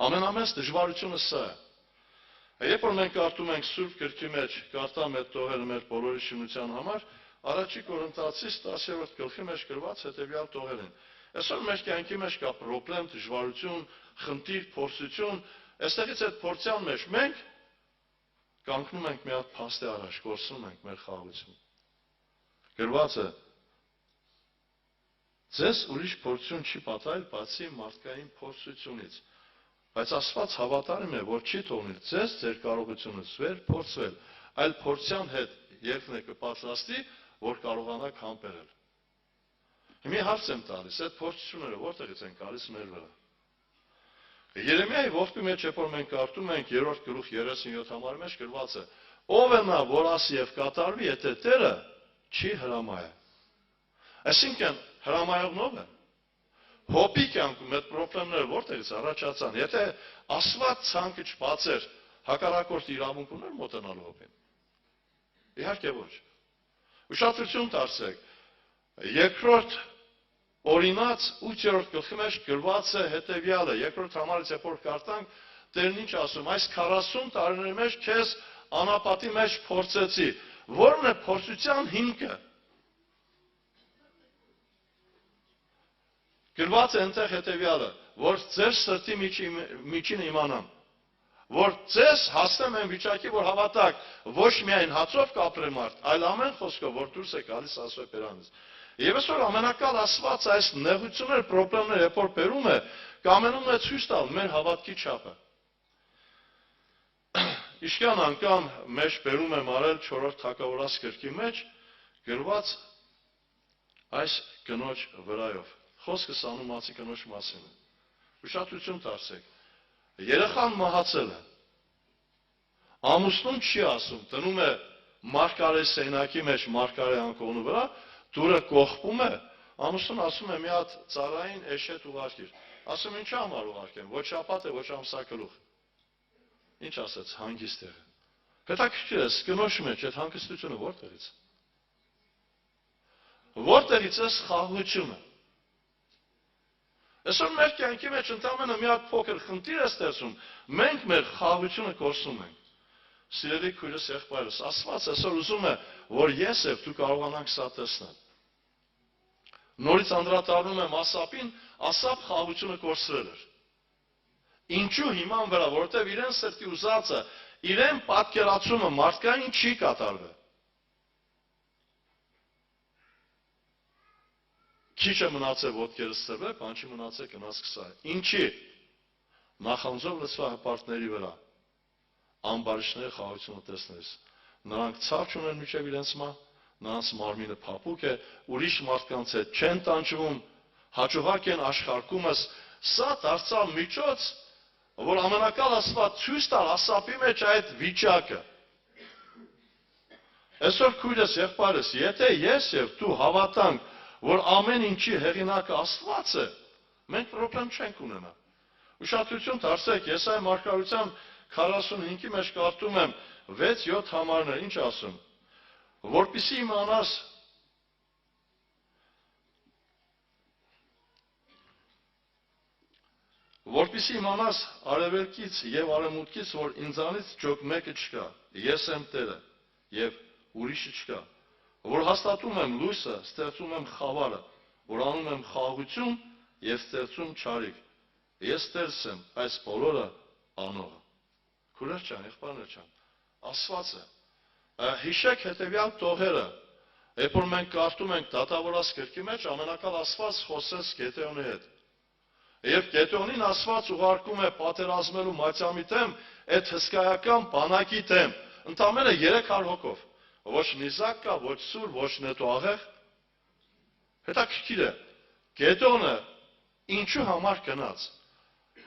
Ամենամեծ դժվարությունը սա է։ Երբ որ մենք կարդում ենք Սուրբ Գրքի մեջ, կարդամ այդ տողերը մեր բոլորի շինության համար, Առաջի Կորինթացիս 10-րդ գլխի մեջ գրված հետևյալ տողերին։ Այսօր մեր կյանքի մեջ կա պրոբլեմ, դժվարություն, խնդիր, փորձություն, այստեղից այդ փորձյան մեջ մենք կանգնում ենք մի հատ փաստի առաջ, կորցնում ենք մեր խաղաղությունը։ Գրված է. Ձեզ ուրիշ փորձություն չի պատահել, բացի մարդկային փորձությունից։ Բայց Աստված հավատարիմ է, որ չի թողնի ձեզ ձեր կարողությունից վեր փորձվել, այլ փորձյան հետ երկն է կպատրաստի, որ կարողանաք համբերել։ Հիմա հարց եմ տալիս, այդ փորձությունները որտեղից են գալիս մեր վրա։ Երեմիայի ողբի մեջ, երբ որ մենք կարդում ենք 3-րդ գլուխ 37 համարի մեջ գրված է. ով է նա, որ ասի եւ կատարվի, եթե Տերը չի հրամայել։ Այսինքն հրամայողն ով է։ Հոբի կյանքում այդ խնդիրները որտեղից առաջացան։ Եթե Աստված ցանկը չբացեր, հակառակորդ իրավունք ուներ մոտենալու հոբին։ Իհարկե ոչ։ Ուշադրություն դարձեք։ Երկրորդ օրինաց 8-րդ գլխի մեջ գրված է հետևյալը, երկրորդ համարից երբ որ կարդանք, Տերն ինչ ասում, այս 40 տարիների մեջ քեզ անապատի մեջ փորձեցի։ Որն է փորձության հիմքը։ Գրված է այնտեղ հետևյալը, որ ձեր սրտի միջինը իմանամ, որ ձեզ հասնեմ այն վիճակի, որ հավատակ, ոչ միայն հացով կապրե մարդ, այլ ամեն խոսքով, որ դուրս է գալիս Աստծո բերանից։ Եվ այսօր ամենակալ Աստված այս նեղություններ, խնդիրներ, երբ որ բերում է, կամենում է ցույց տալ մեր հավատքի չափը։ Իշկյան անգամ մեջ բերում եմ արել 4-րդ թագավորաց գրքի մեջ գրված այս կնոջ վրայով։ Խոսքը սանումացի կնոջ մասին է։ Ուշադրություն դարձեք։ Երեխան մահացել է։ Ամուսնուն չի ասում, դնում է մարգարե սենակի մեջ մարգարե անկոնու վրա, դուրը կողպում է, ամուսնուն ասում է մի հատ ծառային էշետ ուղարկիր։ Ասում ինչի համար ուղարկեմ, ոչ շաբաթ է, ոչ ամսագլուխ։ Ինչ ասեց, հանգիստ եղե։ Հետաքրքիր է, կնոջ մեջ այդ հանգստությունը որտեղից է։ Որտեղից է խաղաղությունը։ Այսօր մեր կյանքի մեջ ընդամենը մի հատ փոքր խնդիր է ստեղծում, մենք մեր խաղաղությունը կորսում ենք։ Սիրելի քույրս, եղբայրս, Աստված այսօր ուզում է, որ ես եւ դու կարողանանք սա տեսնել։ Նորից անդրադառնում եմ Ասապին, Ասապ խաղաղությունը կորսրել էր։ Ինչու հիման վրա, որովհետեւ իրեն սրտի ուզածը, իրեն պատկերացումը մարդկային չի կատարվել։ Քիչ է մնացել ոտքերս ծրվել, բան չի մնացել գնաց սկսա։ Ինչի։ Նախանձով լցված հպարտների վրա ամբարիշները խաղաղությունը տեսնես։ Նրանք ցավ չունեն միջև իրենց նրանց մարմինը փափուկ է, ուրիշ մարդկանց հետ չեն տանջվում, հաջողակ են աշխարհքումս, սա դարձավ միջոց, որ ամենակալ Աստված ցույց տար Ասապի մեջ այդ վիճակը։ Այսօր քույրս, եղբայրս, եթե ես եւ դու հավատանք, որ ամեն ինչի հեղինակը Աստված է, մենք պրոբլեմ չենք ունենա։ Ուշադրություն դարձեք, Եսայի մարգարության 45-ի մեջ կարդում եմ 6-7 համարներ, ինչ ասում։ Որպիսի իմանաս արևելքից եւ արևմուտքից, որ ինձանից ջոկ մեկը չկա, ես եմ Տերը եւ ուրիշը չկա, որ հաստատում եմ լույսը, ստեղծում եմ խավարը, որ անում եմ խաղաղություն եւ ստեղծում չարիք։ Ես Տերս եմ այս բոլորը անողը։ Քուրեր ջան, եղբայրներ ջան, Աստված է։ Հիշեք հետեւյալ տողերը, երբ որ մենք կարդում ենք դատավորաց գրքի մեջ, ամենակալ Աստված խոսեց Գեդեոնի հետ։ Եվ Գեդեոնին Աստված ուղարկում է պատերազմելու Մադիամի դեմ, այդ հսկայական բանակի դեմ, ընդամենը 300 հոգով։ Ոչ նիզակ կա, ոչ սուր, ոչ նետո աղեղ։ Հետաքրքիր է, Գեդեոնը ինչու համար գնաց։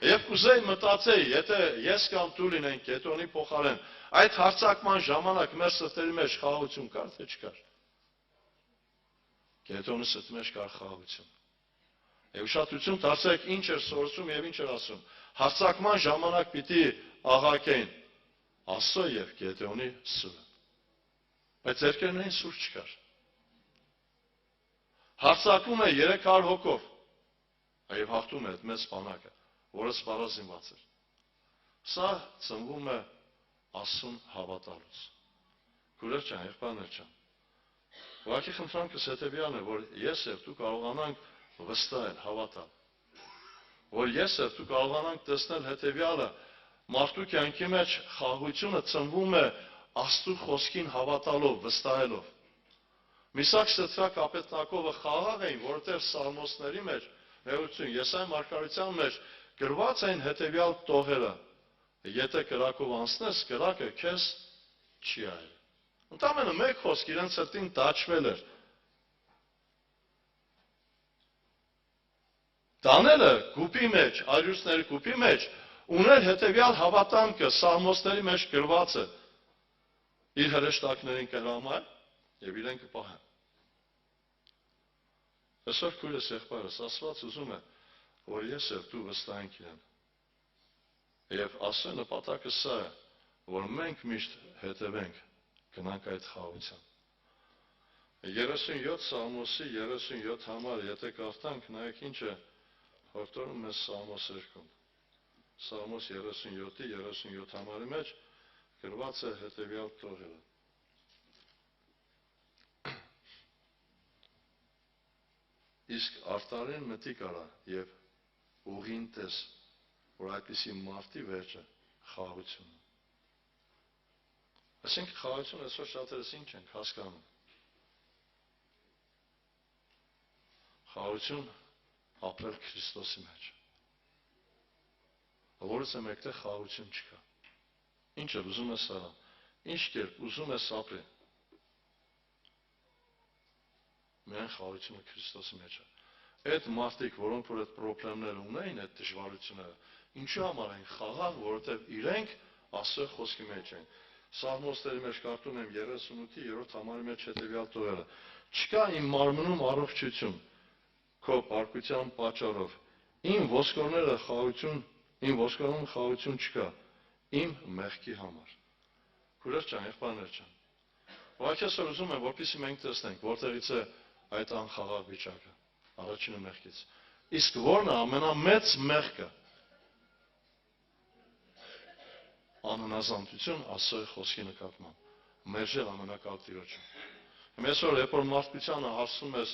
Եվ կուզեի մտածեի, եթե ես կամ դու լինենք Գեդեոնի փոխարեն, այդ հարձակման ժամանակ մեր սրտերի մեջ խաղաղություն կար, թե չկար։ Գեդեոնի սրտի մեջ կար խաղաղություն։ Եվ ուշադրություն դարձեք, ինչ էր սորացում եւ ինչ էր ասում։ Հարձակման ժամանակ պիտի աղակեին Աստծո եւ Գեդեոնի սուրը։ Բայց երկերներին սուր չկար։ Հարձակվում է 300 հոգով։ Եվ հաղթում է այդ մեծ բանակը, որը սպառազինված էր։ Սա ծնվում է Աստծուն հավատալուց։ Քուրեր ջան, եղբայրներ ջան։ Ուղղակի խնդրանքս հետևյալն է, որ ես եւ դու կարողանանք վստահել, հավատալ։ Որ ես եւ դու կարողանանք տեսնել հետևյալը, մարդու կյանքի մեջ խաղաղությունը ծնվում է Աստծո խոսքին հավատալով, վստահելով։ Միսակ Սեթրա կապետնակովը խաղաղ էին, որովհետև սալմոսների մեջ, ներողություն, Եսայի մարգարության մեջ գրված էին հետևյալ տողերը. Եթե կրակով անցնես, կրակը քեզ չի այլ։ Ընդամենը մեկ խոսք իրենց սրտին տաճվել էր։ Դանելը գուպի մեջ, այրույցների գուպի մեջ ուներ հետևյալ հավատամքը, սալմոսների մեջ գրված է։ Իր հրեշտակներին կհրամայ եւ իրեն կպահեն։ Այսօր քույրս եղբայրս, Աստված ուզում է, որ ես եւ դու վստահենք իրեն։ Եվ Աստծո նպատակը սա է, որ մենք միշտ հետևենք, գնանք այդ խաղաղության։ 37 Սալմոսի 37 համար, եթե կարդանք, նայեք ինչ է հորդորում մեզ Սալմոս 2-ում։ Սալմոս 37-ի 37 համարի մեջ գրված է հետևյալ տողերը։ Իսկ արտարին մտի կարա եւ ուղին տես, որ այդպիսի մարդի վերջը խաղաղությունն է։ Այսինքն խաղաղությունը այսօր շատերս ինչ ենք հասկանում։ Խաղաղություն ապրել Քրիստոսի մեջ։ Որից է մեկտեղ խաղաղություն չկա։ Ինչ էլ ուզում ես արա, ինչ կերպ ուզում ես ապրի։ Միայն խաղաղությունը Քրիստոսի մեջ է։ այդ մարդիկ, որոնք որ այդ խնդիրներ ունեն, այդ դժվարությունները, ինչու համար են խաղաղ, որովհետև իրենք Աստծո խոսքի մեջ են։ Սաղմոստերի մեջ կարդում եմ 38-րդ համարի մեջ հետևյալ տողերը. չկա իմ մարմնում առողջություն քո պարկության պատճառով։ Իմ ոսկորներում խաղաղություն չկա իմ մեղքի համար։ Քուրս ջան, եղբայրներ ջան։ Ուղղակի այսօր ուզում եմ, որպեսզի մենք տեսնենք, որտեղից է այդ անխաղաղ վիճակը։ Առաջինը մեղքից։ Իսկ որն է ամենամեծ մեղքը։ Անհնազանդություն Աստծո խոսքի նկատմամբ։ Մերժել ամենակալ Տիրոջը։ Այսօր երբ որ մարդկությանը հարցնում ես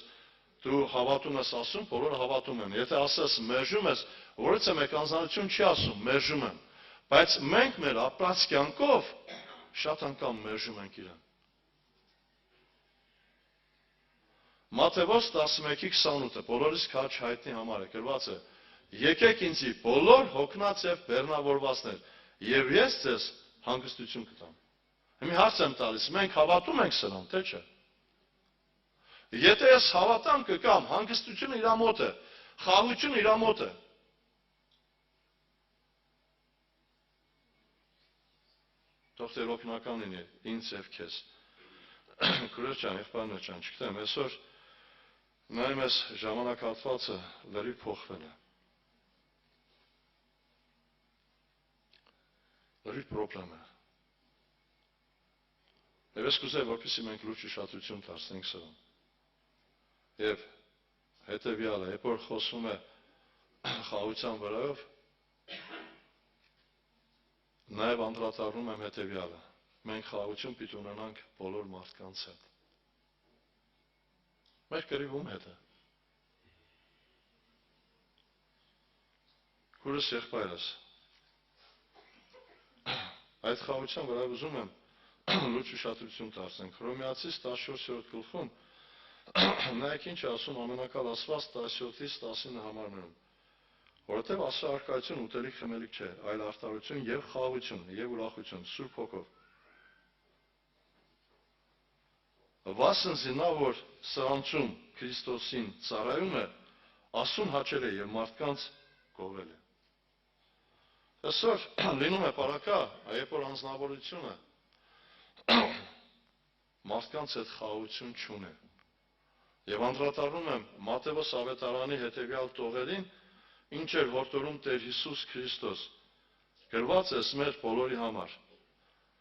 դու հավատում ես Աստծուն, բոլորը հավատում են։ Եթե ասես մերժում ես, որից է մեկ անձնություն չի ասում, մերժում եմ։ Բայց մենք մեր ապրած կյանքով շատ անգամ մերժում ենք իրեն։ Մատթեոս 11:28-ը բոլորիս քաջ հայտնի համար է գրված է. եկեք ինձի բոլոր հոգնած եւ բեռնավորվածներ, եւ ես ձեզ հանգստություն կտամ։ Հիմա հարց եմ տալիս, մենք հավատում ենք սրան, թե չէ։ Եթե ես հավատամ կգամ, հանգստությունը իր մոտ է, խաղաղությունը իր մոտ է։ Թող Տեր օգնական լինի ինձ եւ քեզ։ Քուրս ջան, եղբայրներ ջան, չգիտեմ, այսօր նայում ես ժամանակահատվածը լրիվ փոխվել է։ Լրիվ խնդրեմ է։ Եվ ես կուզեի, որպեսզի մենք լուրջ ուշադրություն դարձնենք սրան։ Եվ հետևյալը, երբ որ խոսվում է խաղաղության վրայով, նաև անդրադառնում եմ հետևյալը. մենք խաղաղություն պիտի ունենանք բոլոր մարդկանց հետ։ Մեր կռիվ ում հետ է։ Քուրս եղբայրս։ Այդ խաղաղության վրա ուզում եմ լուրջ ուշադրություն դարձնենք։ Հռոմեացիս 14-րդ գլխում նայեք ինչ է ասում ամենակալ Աստված 17-ից 19 համարներում։ Որովհետև Աստծո առկայություն ուտելիք խմելիք չէ, այլ արդարություն եւ խաղաղություն եւ ուրախություն Սուրբ Հոգով։ Վասնզի նա որ սրանցում Քրիստոսին ծառայում է, Աստծուն հաճել է եւ մարդկանց գովել է։ Այսօր լինում է պարակա, երբ որ անձնավորությունը մարդկանց հետ խաղաղություն չունի։ Եվ անդրադառնում եմ Մատթեոս ավետարանի հետևյալ տողերին, ինչ էր որդորում Տեր Հիսուս Քրիստոս, գրված է մեր բոլորի համար,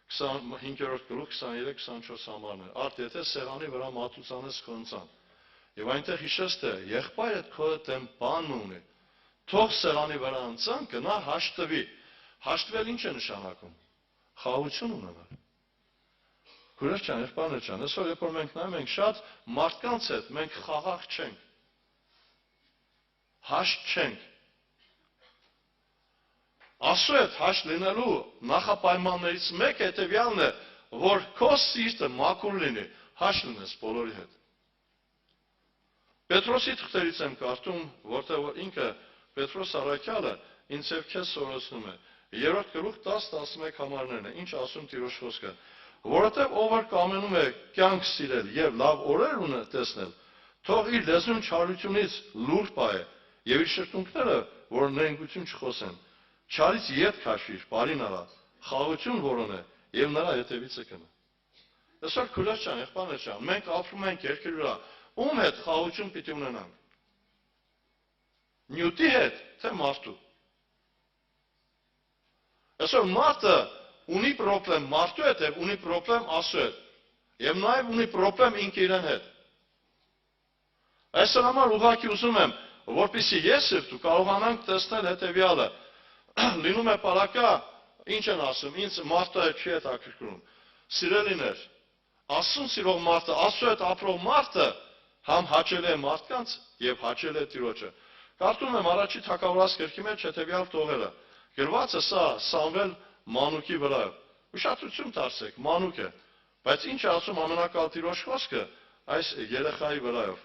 25-րդ գլուխ 23-24 համարներ, արդ եթե սեղանի վրա մատուցանես քո ընծան, եւ այնտեղ հիշես թե եղբայրդ քո դեմ բան ունի, թող սեղանի վրա ընծան գնա հաշտվի, հաշտվել ինչ է նշանակում, խաղաղություն ունենալ։ Քուրս ջան, եղբայրներ ջան, այսօր երբ որ մենք նայում ենք շատ մարդկանց հետ, մենք խաղաղ չենք, հաշտ չենք։ Աստծո հետ հաշտ լինելու նախապայմաններից մեկը հետևյալն է, որ քո սիրտը մաքուր լինի, հաշտ լինես բոլորի հետ։ Պետրոսի թղթերից եմ կարդում, որտեղ որ ինքը Պետրոս առաքյալը ինձ եւ քեզ սորացնում է։ 3-րդ գլուխ 10-11 համարներն է, ինչ ասում Տիրոջ խոսքը, որովհետև ով որ կամենում է կյանք սիրել եւ լավ օրեր տեսնել, թող իր լեզուն չարությունից լուր պահե եւ իր շրթունքները, որ նենգություն չխոսեն, չարից ետ քաշիր, բարին արա, խաղաղություն որոնե եւ նրա հետևից կգնա։ Այսօր քուրս ջան, եղբայրներ ջան, մենք ապրում ենք երկրի վրա, ում հետ խաղաղություն պիտի ունենանք։ Նյութի հետ, թե մարդու։ Այսօր մարդը ունի պրոբլեմ մարդու հետ եւ ունի պրոբլեմ Աստծո հետ։ Եվ նաեւ ունի պրոբլեմ ինքը իրեն հետ։ Այսօր համար ուղղակի ուզում եմ, որպեսզի ես եւ դու կարողանանք տեսնել հետեւյալը։ Լինում է պարակա, ինչ են ասում, ինձ մարդը չի հետաքրքրում։ Սիրելիներ, Աստծուն սիրող մարդը, Աստծո հետ ապրող մարդը համ հաճել է մարդկանց եւ հաճել է Տիրոջը։ Կարդում եմ առաջի թագավորաց գրքի մեջ հետեւյալ տողերը։ Գրված է սա Սամվել մանուկի վրա։ Ուշադրություն դարձեք, մանուկ է։ Բայց ինչ է ասում ամենակալ Տիրոջ խոսքը այս երեխայի վրայով։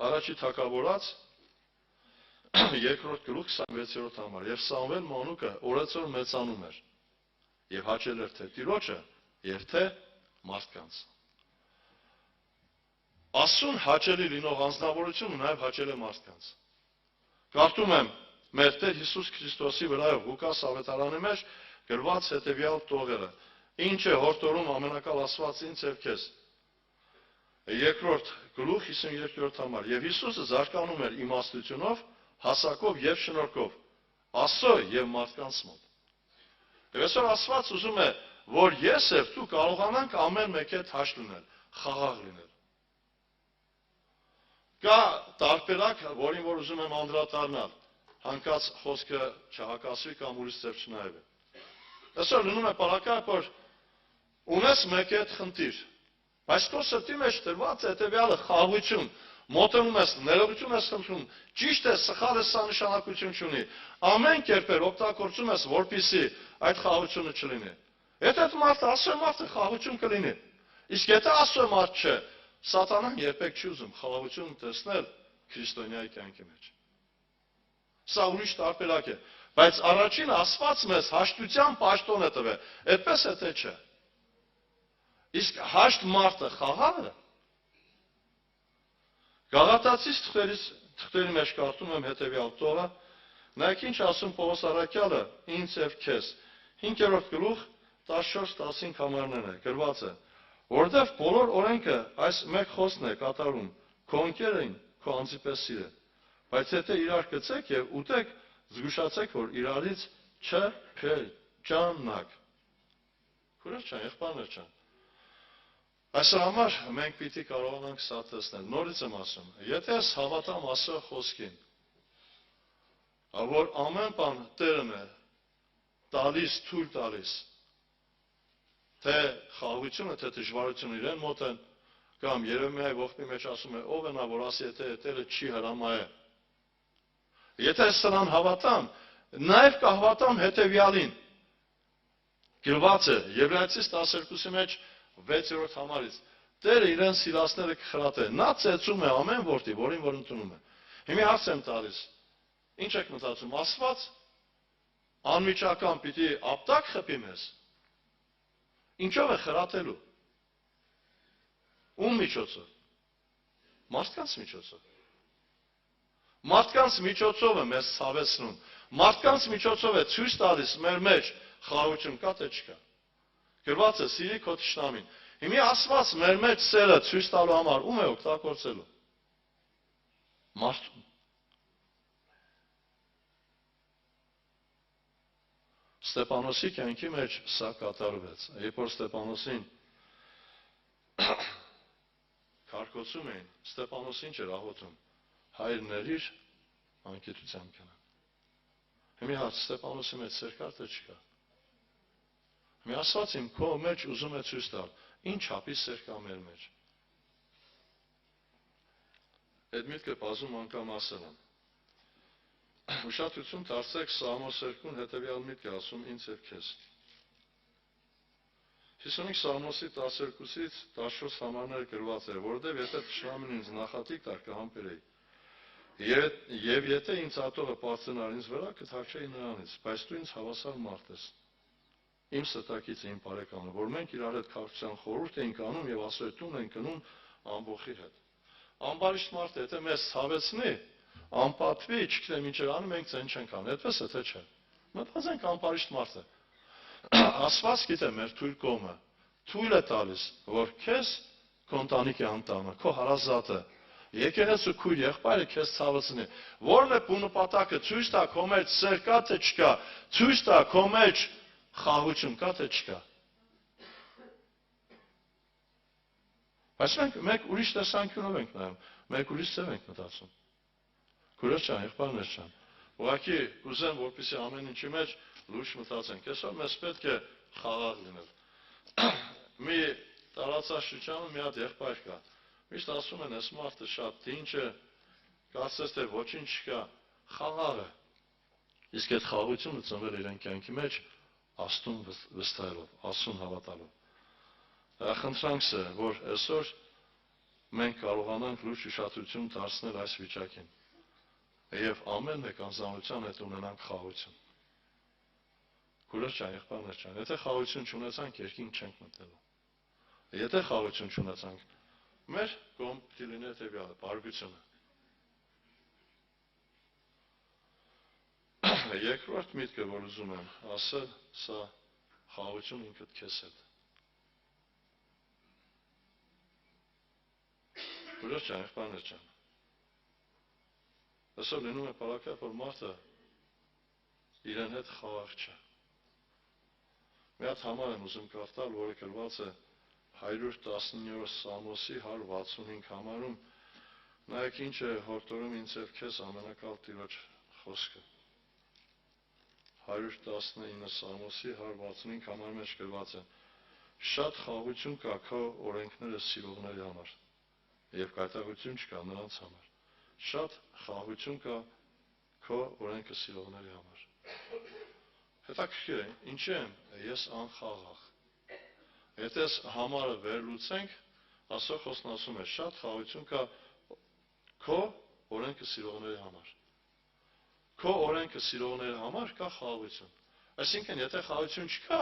Առաջի թագավորաց 2-րդ գլուխ 26-րդ համար։ Եվ Սամվել մանուկը օրեցօր մեծանում էր եւ հաճել էր թե Տիրոջը եւ թե մարդկանց։ Աստծուն հաճելի լինող անձնավորությունը նաև հաճել է մարդկանց։ Կարդում եմ մեր Տեր Հիսուս Քրիստոսի վրայով Ղուկաս ավետարանի մեջ գրված հետևյալ տողերը. Ինչ է հորդորում ամենակալ Աստված ինձ եւ քեզ։ Երկրորդ գլուխ 52-րդ համար։ Եվ Հիսուսը զարգանում էր իմաստությունով, հասակով եւ շնորհքով Աստծո եւ մարդկանց մոտ։ Եվ այսօր Աստված ուզում է, որ ես եւ դու կարողանանք ամեն մեկի հետ հաշտ լինել, խաղաղ լինել։ Կա տարբերակ, որին որ ուզում եմ անդրադառնալ, հանկած խոսքը չհակասվի կամ ուրիշ ձև չնայվի։ Այսօր լինում է պարակայք, որ ունես մեկի հետ խնդիր, բայց քո սրտի մեջ դրված է հետևյալը խաղաղություն, մոտենում ես, ներողություն ես խնդրում, ճիշտ է, սխալ է, սա նշանակություն չունի։ Ամեն կերպեր օգտագործում ես, որպեսզի այդ խաղաղությունը չլինի։ Եթե այդ մարդը Աստծո մարդ է, խաղաղություն կլինի։ Իսկ եթե Աստծո մարդ չէ, Սատանան երբեք չի ուզում խաղաղություն տեսնել քրիստոնյայի կյանքի մեջ։ Սա ուրիշ տարբերակ է, բայց առաջին Աստված մեզ հաշտության պաշտոն է տվել, այդպես է թե չէ։ Իսկ հաշտ մարդը խաղաղ է։ Գաղատացիս թղթերի մեջ կարդում եմ հետևյալ տողը, նայեք ինչ ասում Պողոս առաքյալը ինձ եւ քեզ։ 5-րդ գլուխ 14-15 համարներն է, գրված է. Որտեվ բոլոր օրենքը այս մեկ խոսքն է կատարում, քո ընկերին քո անձի պես սիրե։ Բայց եթե իրար կծեք եւ ուտեք, զգուշացեք, որ իրարից չփեճանաք։ Քուրեր չան, եղբայրներ չան։ Այսօր համար մենք պիտի կարողանանք սա տեսնել։ Նորից եմ ասում, եթե ես հավատամ Աստծո խոսքին, որ ամեն բան Տերն է տալիս, թույլ տալիս, թե խաղաղությունը, թե դժվարությունը իրեն մոտ են, կամ Երեմիայի ողբի մեջ ասում է, ով է նա, որ ասի, եթե Տերը չի հրամայել։ Եթե սրան հավատամ, նաև կհավատամ հետևյալին։ Գրված է Եբրայեցիս 12-ի մեջ 6-րդ համարից. Տերը իրեն սիրածները կխրատե։ Նա ծեծում է ամեն որդի, որին որ ընդունում է։ Հիմա հարց եմ տալիս. ինչ եք մտածում, Աստված անմիջական պիտի ապտակ խփի մեզ։ Ինչով է խրատելու։ Ում միջոցով։ Մարդկանց միջոցով։ Մարդկանց միջոցով է մեզ ցավեցնում։ Մարդկանց միջոցով է ցույց տալիս մեր մեջ խաղաղություն կա թե չկա։ Գրված է սիրի քո թշնամին։ Հիմա Աստված մեր մեջ սերը ցույց տալու համար ում է օգտագործելու։ Մարդուն։ Ստեփանոսի կյանքի մեջ սա կատարվեց։ Երբ որ Ստեփանոսին քարկոծում էին, Ստեփանոսին ինչ էր աղոթում։ Հայր ների՛ր, անկեղծությամբ կնա։ Հիմա հարց Ստեփանոսի մեջ սեր կա թե չկա։ Մի Աստված իմ քո մեջ ուզում է ցույց տալ, ինչ հապի սեր կա մեր մեջ։ Այդ միտքը բազում անգամ ասել եմ։ Ուշադրություն դարձեք Սաղմոս 2-ն հետևյալ միտքը ասում ինձ եւ քեզ։ 55 Սաղմոսի 12-ից 14 համարներ գրված է, որովհետև եթե թշնամին ինձ նախատիկ տար կհամբերեի։ Եվ եթե ինձ ատողը բարձրանար ինձ վրա կթաքչեի նրանից, բայց դու ինձ հավասար մարդ ես։ Իմ ստակից իմ բարեկամը, որ մենք իրար հետ քաղաքության խորհուրդ էինք անում եւ ասոյթուն ենք գնում ամբողջի հետ։ Ամբարիշտ մարդը եթե մեզ ցավեցնի, անպատվի, չգիտեմ ինչ անում, մենք ցեն չենք անում, այդպես է թե չէ։ Մտածենք ամբարիշտ մարդը։ Աստված գիտե մեր թույլ կողմը, թույլ է տալիս, որ քեզ քո ընտանիքի անդամը, քո հարազատը, եկեղեցու քույր եղբայրը քեզ ցավեցնի։ Որն է բու նպատակը, ցույց տա քո մեջ սեր կա թե չկա, ցույց տա քո մեջ խաղաղություն կա թե չկա։ Բայց մենք ուրիշ տեսանկյունով ենք նայում, մենք ուրիշ ձև ենք մտածում։ Քուրեր չան, եղբայրներ չան։ Ուղղակի կուզեմ, որպեսզի ամեն ինչի մեջ լուրջ մտածենք։ Այսօր մեզ պետք է խաղաղ լինել։ Մի տարածաշրջանում մի հատ եղբայր կա։ Միշտ ասում են, այս մարդը շատ դինջ է, կարծես թե ոչինչ չկա, խաղաղ է։ Իսկ այդ խաղաղությունը ծնվել իրեն կյանքի մեջ Աստծուն վստահելով, Աստծուն հավատալով։ Խնդրանքս է, որ այսօր մենք կարողանանք լուրջ ուշադրություն դարձնել այս վիճակին եւ ամեն մեկ անձնության հետ ունենանք խաղաղություն։ Քուրեր չան, եղբայրներ չան, եթե խաղաղություն չունեցանք, երկինք չենք մտնելու։ Եթե խաղաղություն չունեցանք, Մեր կողմ պիտի լինի հետևյալը, բարգությունը։ Երկրորդ միտքը, որ ուզում եմ ասել, սա խաղաղություն ինքդ քեզ հետ։ Ուրիշ ջան, եղբայրներ ջան։ Այսօր լինում է պարակա, որ մարդը իրեն հետ խաղաղ չէ։ Մի հատ համար եմ ուզում կարդալ, որը գրված է 119-րդ Սամոսի 165 համարում, նայեք ինչ է հորդորում ինձ և քեզ ամենակալ Տիրոջ խոսքը։ 119 Սամոսի 165 համարում մեջ գրված է. շատ խաղաղություն կա քո օրենքները սիրողների համար և կայտաղություն չկա նրանց համար։ Շատ խաղաղություն կա քո օրենքը սիրողների համար։ Հետաքրքիր է, ինչի եմ ես անխաղաղ։ Եթե այս համարը վերլուծենք, Աստծո խոսքն ասում է, շատ խաղաղություն կա քո օրենքը սիրողների համար։ Քո օրենքը սիրողների համար կա խաղաղություն։ Այսինքն, եթե խաղաղություն չկա,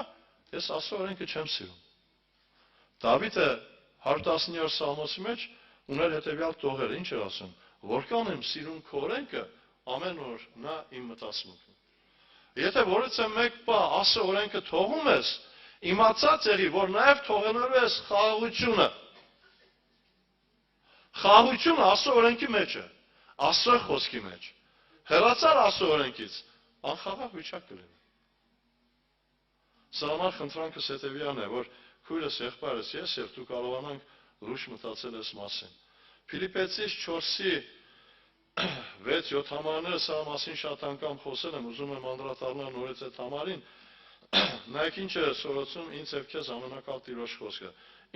ես Աստծո օրենքը չեմ սիրում։ Դավիթը 119-րդ Սամոսի մեջ ուներ հետևյալ տողերը, ինչ էր ասում, որքան եմ սիրում քո օրենքը, ամեն օր նա իմ մտածմունքն է։ Եթե որևէ մեկ բան Աստծո օրենքը թողում ես, իմացած եղի, որ նաև թողնելու ես խաղաղությունը։ Խաղաղությունը Աստծո օրենքի մեջ է, Աստծո խոսքի մեջ։ Հեռացար Աստծո օրենքից, անխաղաղ վիճակ կլինի։ Սա համար խնդրանքս հետևյալն է, որ քույրս, եղբայրս, ես և դու կարողանանք լուրջ մտածել այս մասին։ Փիլիպպեցիս 4-ի 6-7 համարները սա մասին շատ անգամ խոսել եմ, ուզում եմ անդրադառնալ նորից այդ համարին։ Նայեք ինչ է սորացում ինձ և քեզ ամենակալ Տիրոջ խոսքը։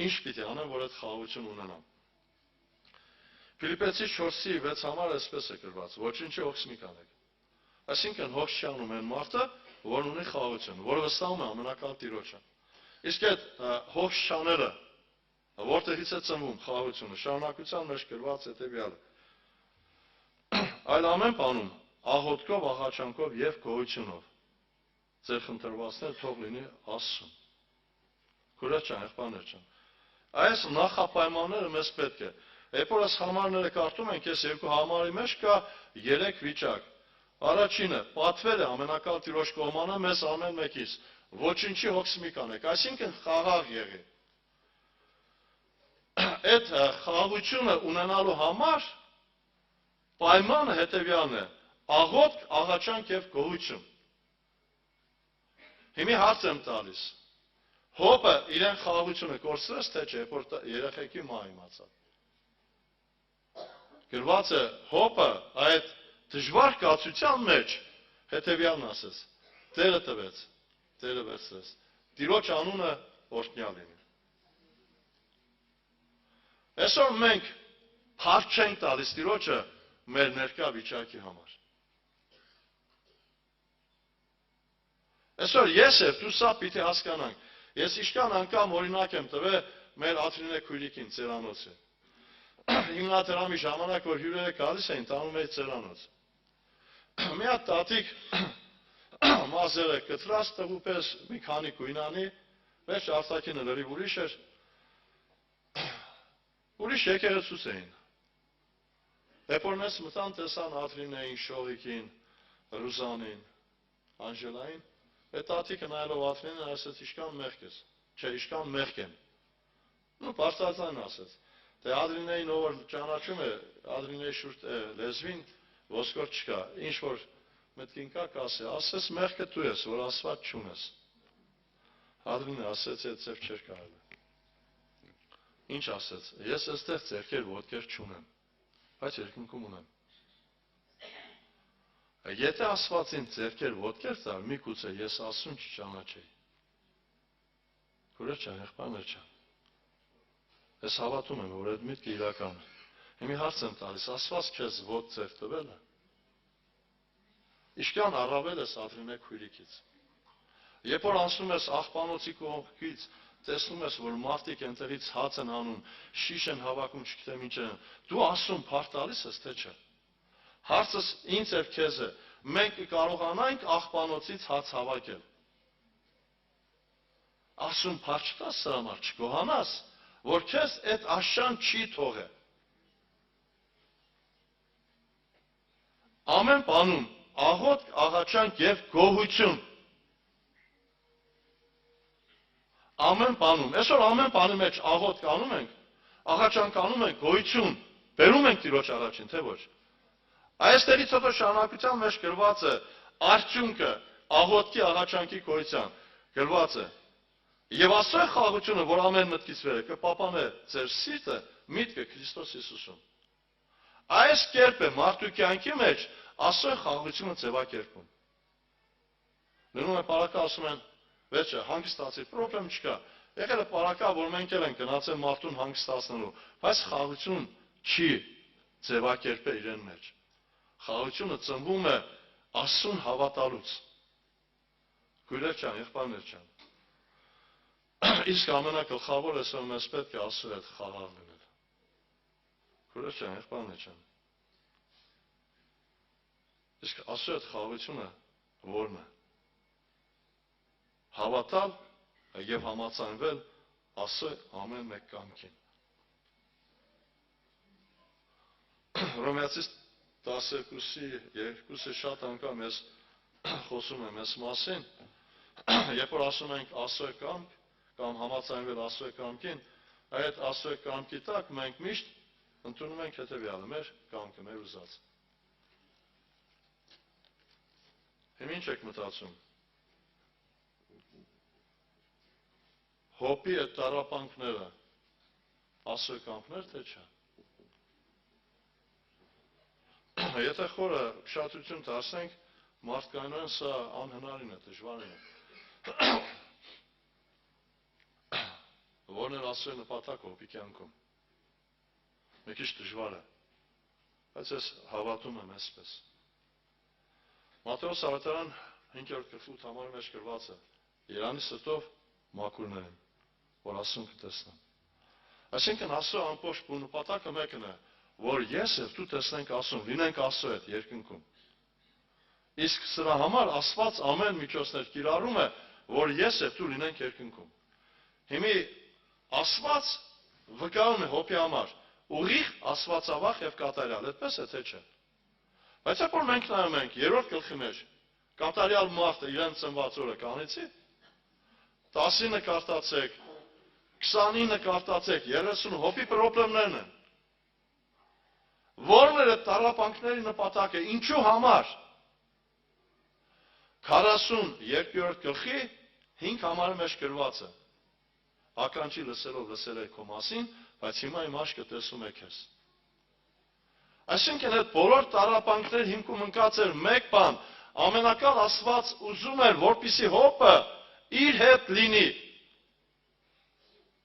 Ինչ պիտի անեմ, որ այդ խաղաղություն ունենամ։ Փիլիպպեցիս 4-ի 6 համարը այսպես է գրված. ոչինչի հոգս մի կանեք։ Այսինքն հոգս չի անում այն մարդը, որն ունի խաղաղություն, որը վստահում է ամենակալ Տիրոջը։ Իսկ այդ հոգս չանելը, որտեղից է ծնվում խաղաղությունը, շարունակության մեջ գրված հետևյալը. այլ ամեն բանում աղոթքով, աղաչանքով և գոհությունով ձեր խնդրվածները թող լինի Աստծուն։ Քույրեր ջան, եղբայրներ ջան, այս նախապայմանները մեզ պետք է։ Երբ որ այս համարները կարդում ենք, այս երկու համարի մեջ կա 3 վիճակ։ Առաջինը, պատվել է ամենակալ Տիրոջ կողմանը մեզ ամեն մեկից, ոչինչի հոգս մի կանեք, այսինքն խաղաղ եղի։ Այդ խաղաղությունը ունենալու համար պայմանը հետևյալն է, աղոթք, աղաչանք և գոհություն։ Հիմի հարց եմ տալիս, Հոբը իրեն խաղաղությունը կորցրեց, թե չէ, երբ որ երեխեքի մահ իմացավ։ Գրված է, Հոբը այդ դժվար կացության մեջ հետևյալն ասեց. Տերը տվեց, Տերը վերցրեց, Տիրոջ անունը օրհնյալ լինի։ Այսօր մենք հարց չենք տալիս Տիրոջը մեր ներկա վիճակի համար։ Այսօր ես և դու սա պիտի հասկանանք։ Ես իշքան անգամ օրինակ եմ տվել մեր Ադրինե քույրիկին ծերանոցը։ Հիմնադրամի ժամանակ, որ հյուրերը գալիս էին, տանում էի ծերանոց։ Մի հատ տատիկ մազերը կտրած տղու պես մի քանի գույնանի, վերջ արտաքինը լրիվ ուրիշ էր, ուրիշ եկեղեցուց էին։ Երբ որ մեզ մտան տեսան Ադրինեին, Շողիկին, Ռուզանին, Անժելային, այդ տատիկը նայելով Ադրինեն ասեց, իշքան մեղք ես, չէ, իշքան մեղք եմ։ Բարձրացան ասեց, թե Ադրինեին ով որ ճանաչում է, Ադրինեի շուրջ լեզվին ոսկոր չկա, ինչ որ մտքին կա կասի, ասես մեղքը դու ես, որ Աստված չունես։ Ադրինը ասեց, այդ ձև չէր կարելի։ Ինչ ասեց, ես այստեղ ձեռքեր ոտքեր չունեմ, բայց երկնքում ունեմ։ Եթե Աստվածին ձեռքեր ոտքեր տար, միգուցե ես Աստծուն չճանաչեի։ Քույրեր ջան, եղբայրներ ջան, ես հավատում եմ, որ այդ միտքը իրական է։ Հիմի հարց եմ տալիս, Աստված քեզ ոտք ձեռք տվել է։ Իշքան առավել ես Ադրինե քույրիկից։ Երբ որ անցնում ես աղբանոցի կողքից, տեսնում ես, որ մարդիկ այնտեղից հաց են հանում, շիշ են հավաքում, չգիտեմ ինչ են, դու Աստծուն փառք տալիս ես, թե չէ։ Հարցս ինձ և քեզ է, մենք կարողանանք աղբանոցից հաց հավաքել։ Աստծուն փառք չտաս սրա համար, չգոհանաս, որ քեզ այդ աշան չի թողե։ Ամեն բանում աղոթք, աղաչանք եւ գոհություն։ Ամեն բանում, այսօր ամեն բանի մեջ աղոթք անում ենք, աղաչանք անում ենք, գոհություն բերում ենք Տիրոջ առաջին, թե ոչ։ Այս դերից հետո շարունակության մեջ գրված է արդյունքը աղոթքի, աղաչանքի գոհության գրված է։ Եվ Աստծո խաղաղությունը, որ ամեն մտքից վեր է, կպապանե ձեր սիրտը, միտքը Քրիստոս Հիսուսում։ Այս կերպ է մարդու կյանքի մեջ Աստծո խաղաղությունը ձևակերպում։ Լինում է պարակա ասում են, վերջը հանգստացի, պրոբլեմ չկա։ Եղել է պարակա, որ մենք էլ ենք գնացել մարդուն հանգստացնելու, բայց խաղաղություն չի ձևակերպել իրեն մեջ։ Խաղաղությունը ծնվում է Աստծուն հավատալուց։ Քույրեր ջան, եղբայրներ ջան։ Իսկ ամենագլխավորը ասում ես պետք է Աստծո հետ խաղաղ լինել։ Քույրեր ջան, եղբայրներ ջան։ Իսկ Աստծո հետ խաղաղությունը ո՞րն է։ Հավատալ եւ համաձայնվել Աստծո ամեն մեկ կամքին։ Հռոմեացիս 12:2-ը շատ անգամ ես խոսում եմ այս մասին, երբ որ ասում ենք Աստծո կամք կամ համաձայնվել Աստծո կամքին, այդ Աստծո կամքի տակ մենք միշտ ընդունում ենք հետևյալը, մեր կամքը, մեր ուզածը։ Հիմա ինչ եք մտածում։ Հոպի այդ տառապանքները Աստծո կամքն էր, թե չէ։ Եթե խորը ուշադրություն դարձնենք, մարդկայնորեն սա անհնարին է, դժվարին է։ Որն էր Աստծո նպատակը հոպի կյանքում։ Մի քիչ դժվար է, բայց ես հավատում եմ այսպես։ Մատթեոս ավետարան 5-րդ գլխի 8 համարի մեջ գրված է. Երանի ստով մաքուրներին, որ Աստծուն կտեսնեն։ Այսինքն Աստծո ամբողջ նպատակը մեկն է, որ ես եւ դու տեսնենք Աստծուն, լինենք Աստծո հետ երկնքում։ Իսկ սրա համար Աստված ամեն միջոցներ կիրառում է, որ ես եւ դու լինենք երկնքում։ Հիմա Աստված վկայում է հոպի համար, ուղիղ Աստվածավախ եւ կատարյալ, այդպես է թե չէ։ Բայց երբ որ մենք նայում ենք 3-րդ գլխի մեջ, կատարյալ մարդը իրեն ծնված օրը կանեցի, 10-ը կարտացեք, 29-ը կարտացեք, 30 հոպի պրոբլեմներն են։ Որն էր այդ տառապանքների նպատակը, ինչու համար։ 42-րդ գլխի 5 համարի մեջ գրված է. Ականջի լսելով լսել եք քո մասին, բայց հիմա իմ աչքը տեսում է քեզ։ Այսինքն այդ բոլոր տառապանքների հիմքում ընկած էր մեկ բան, ամենակալ Աստված ուզում էր, որպեսզի հոպը իր հետ լինի։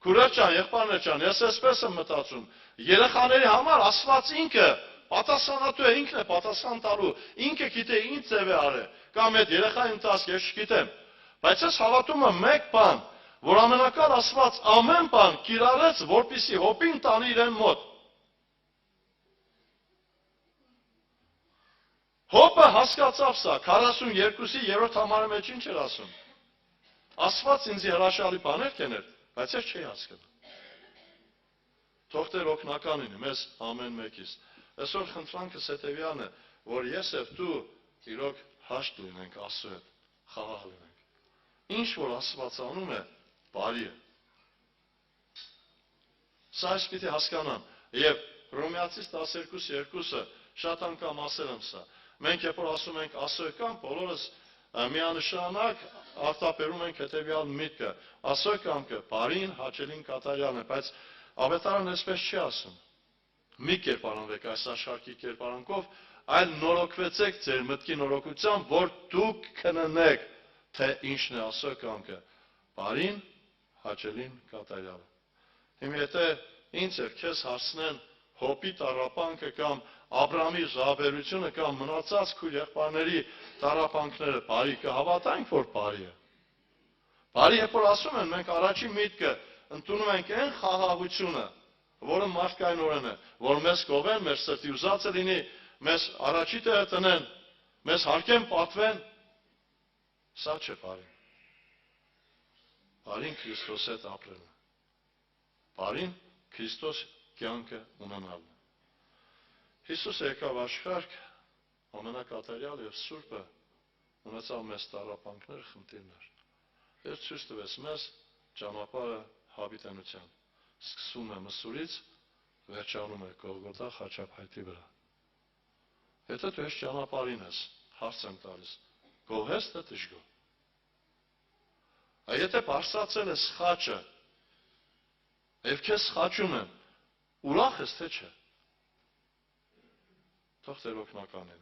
Քուրեր ջան, եղբայրներ ջան, ես այսպես եմ մտածում, երեխաների համար Աստված ինքը պատասխանատու է, ինքն է պատասխան տալու, ինքը գիտե ինչ ձև է արել, կամ այդ երեխայի ընթացք ես չգիտեմ, բայց ես հավատում եմ մեկ բան, որ ամենակալ Աստված ամեն բան կիրառեց, որպեսզի հոպին տանի իրեն մոտ։ Հոպը հասկացավ սա, 42-ի 3-րդ համարի մեջ ինչ էր ասում։ Աստված ինձ հրաշալի բաներ կներ, բայց ես չի հասկանում։ Թող Տեր օգնական լինի մեզ ամեն մեկից։ Այսօր խնդրանքս հետևյալն է, որ ես եւ դու իրոք հաշտ լինենք Աստծո հետ, խաղաղ լինենք։ Ինչ որ Աստված անում է, բարի է։ Սա ես պիտի հասկանամ։ Եվ Հռոմեացիս 12:2-ը շատ անգամ ասել եմ սա։ Մենք երբ որ ասում ենք Աստծո կամք, բոլորս միանշանակ արտաբերում ենք հետևյալ միտքը. Աստծո կամքը բարին, հաճելին, կատարյալն է, բայց ավետարանը այսպես չի ասում։ Մի կերպարանվեք այս աշխարհի կերպարանքով, այլ նորոգվեցեք ձեր մտքի նորոգությամբ, որ դուք քննեք, թե ինչն է Աստծո կամքը. բարին, հաճելին, կատարյալը։ Հիմա եթե ինձ էր քեզ հարցնեն հոպի տառապանքը կամ Աբրամի զավերությունը կամ մնացած քույր եղբայրների տառապանքները, բարի կհավատանք, որ բարի է։ Բարի երբ որ ասում են, մենք առաջին միտքը ընդունում ենք այն խաղաղությունը, որը մարդկայնորեն է, որ մեզ կողեն, մեր սրտի ուզածը լինի, մեզ առաջի տեղը տնեն, մեզ հարկեն պատվեն, սա չէ բարին։ Բարին Քրիստոս հետ ապրելը։ Բարին Քրիստոս կյանքը ունենալն է։ Հիսուս եկավ աշխարհ, ամենակատարյալ եւ սուրբը ունեցավ մեզ տառապանքներ, խնդիրներ։ Ես ցույց տվեց մեզ ճանապարհը հավիտենության։ Սկսում է Մսուրից, վերջանում է Գողգոթա խաչափայտի վրա։ Եթե դու այս ճանապարհին ես, հարց եմ տալիս, գոհ ես թե դժգոհ։ Եթե բարձրացել ես խաչը, եւ քեզ խաչում են, ուրախ ես թե չէ։ Թող Տեր օգնականն է։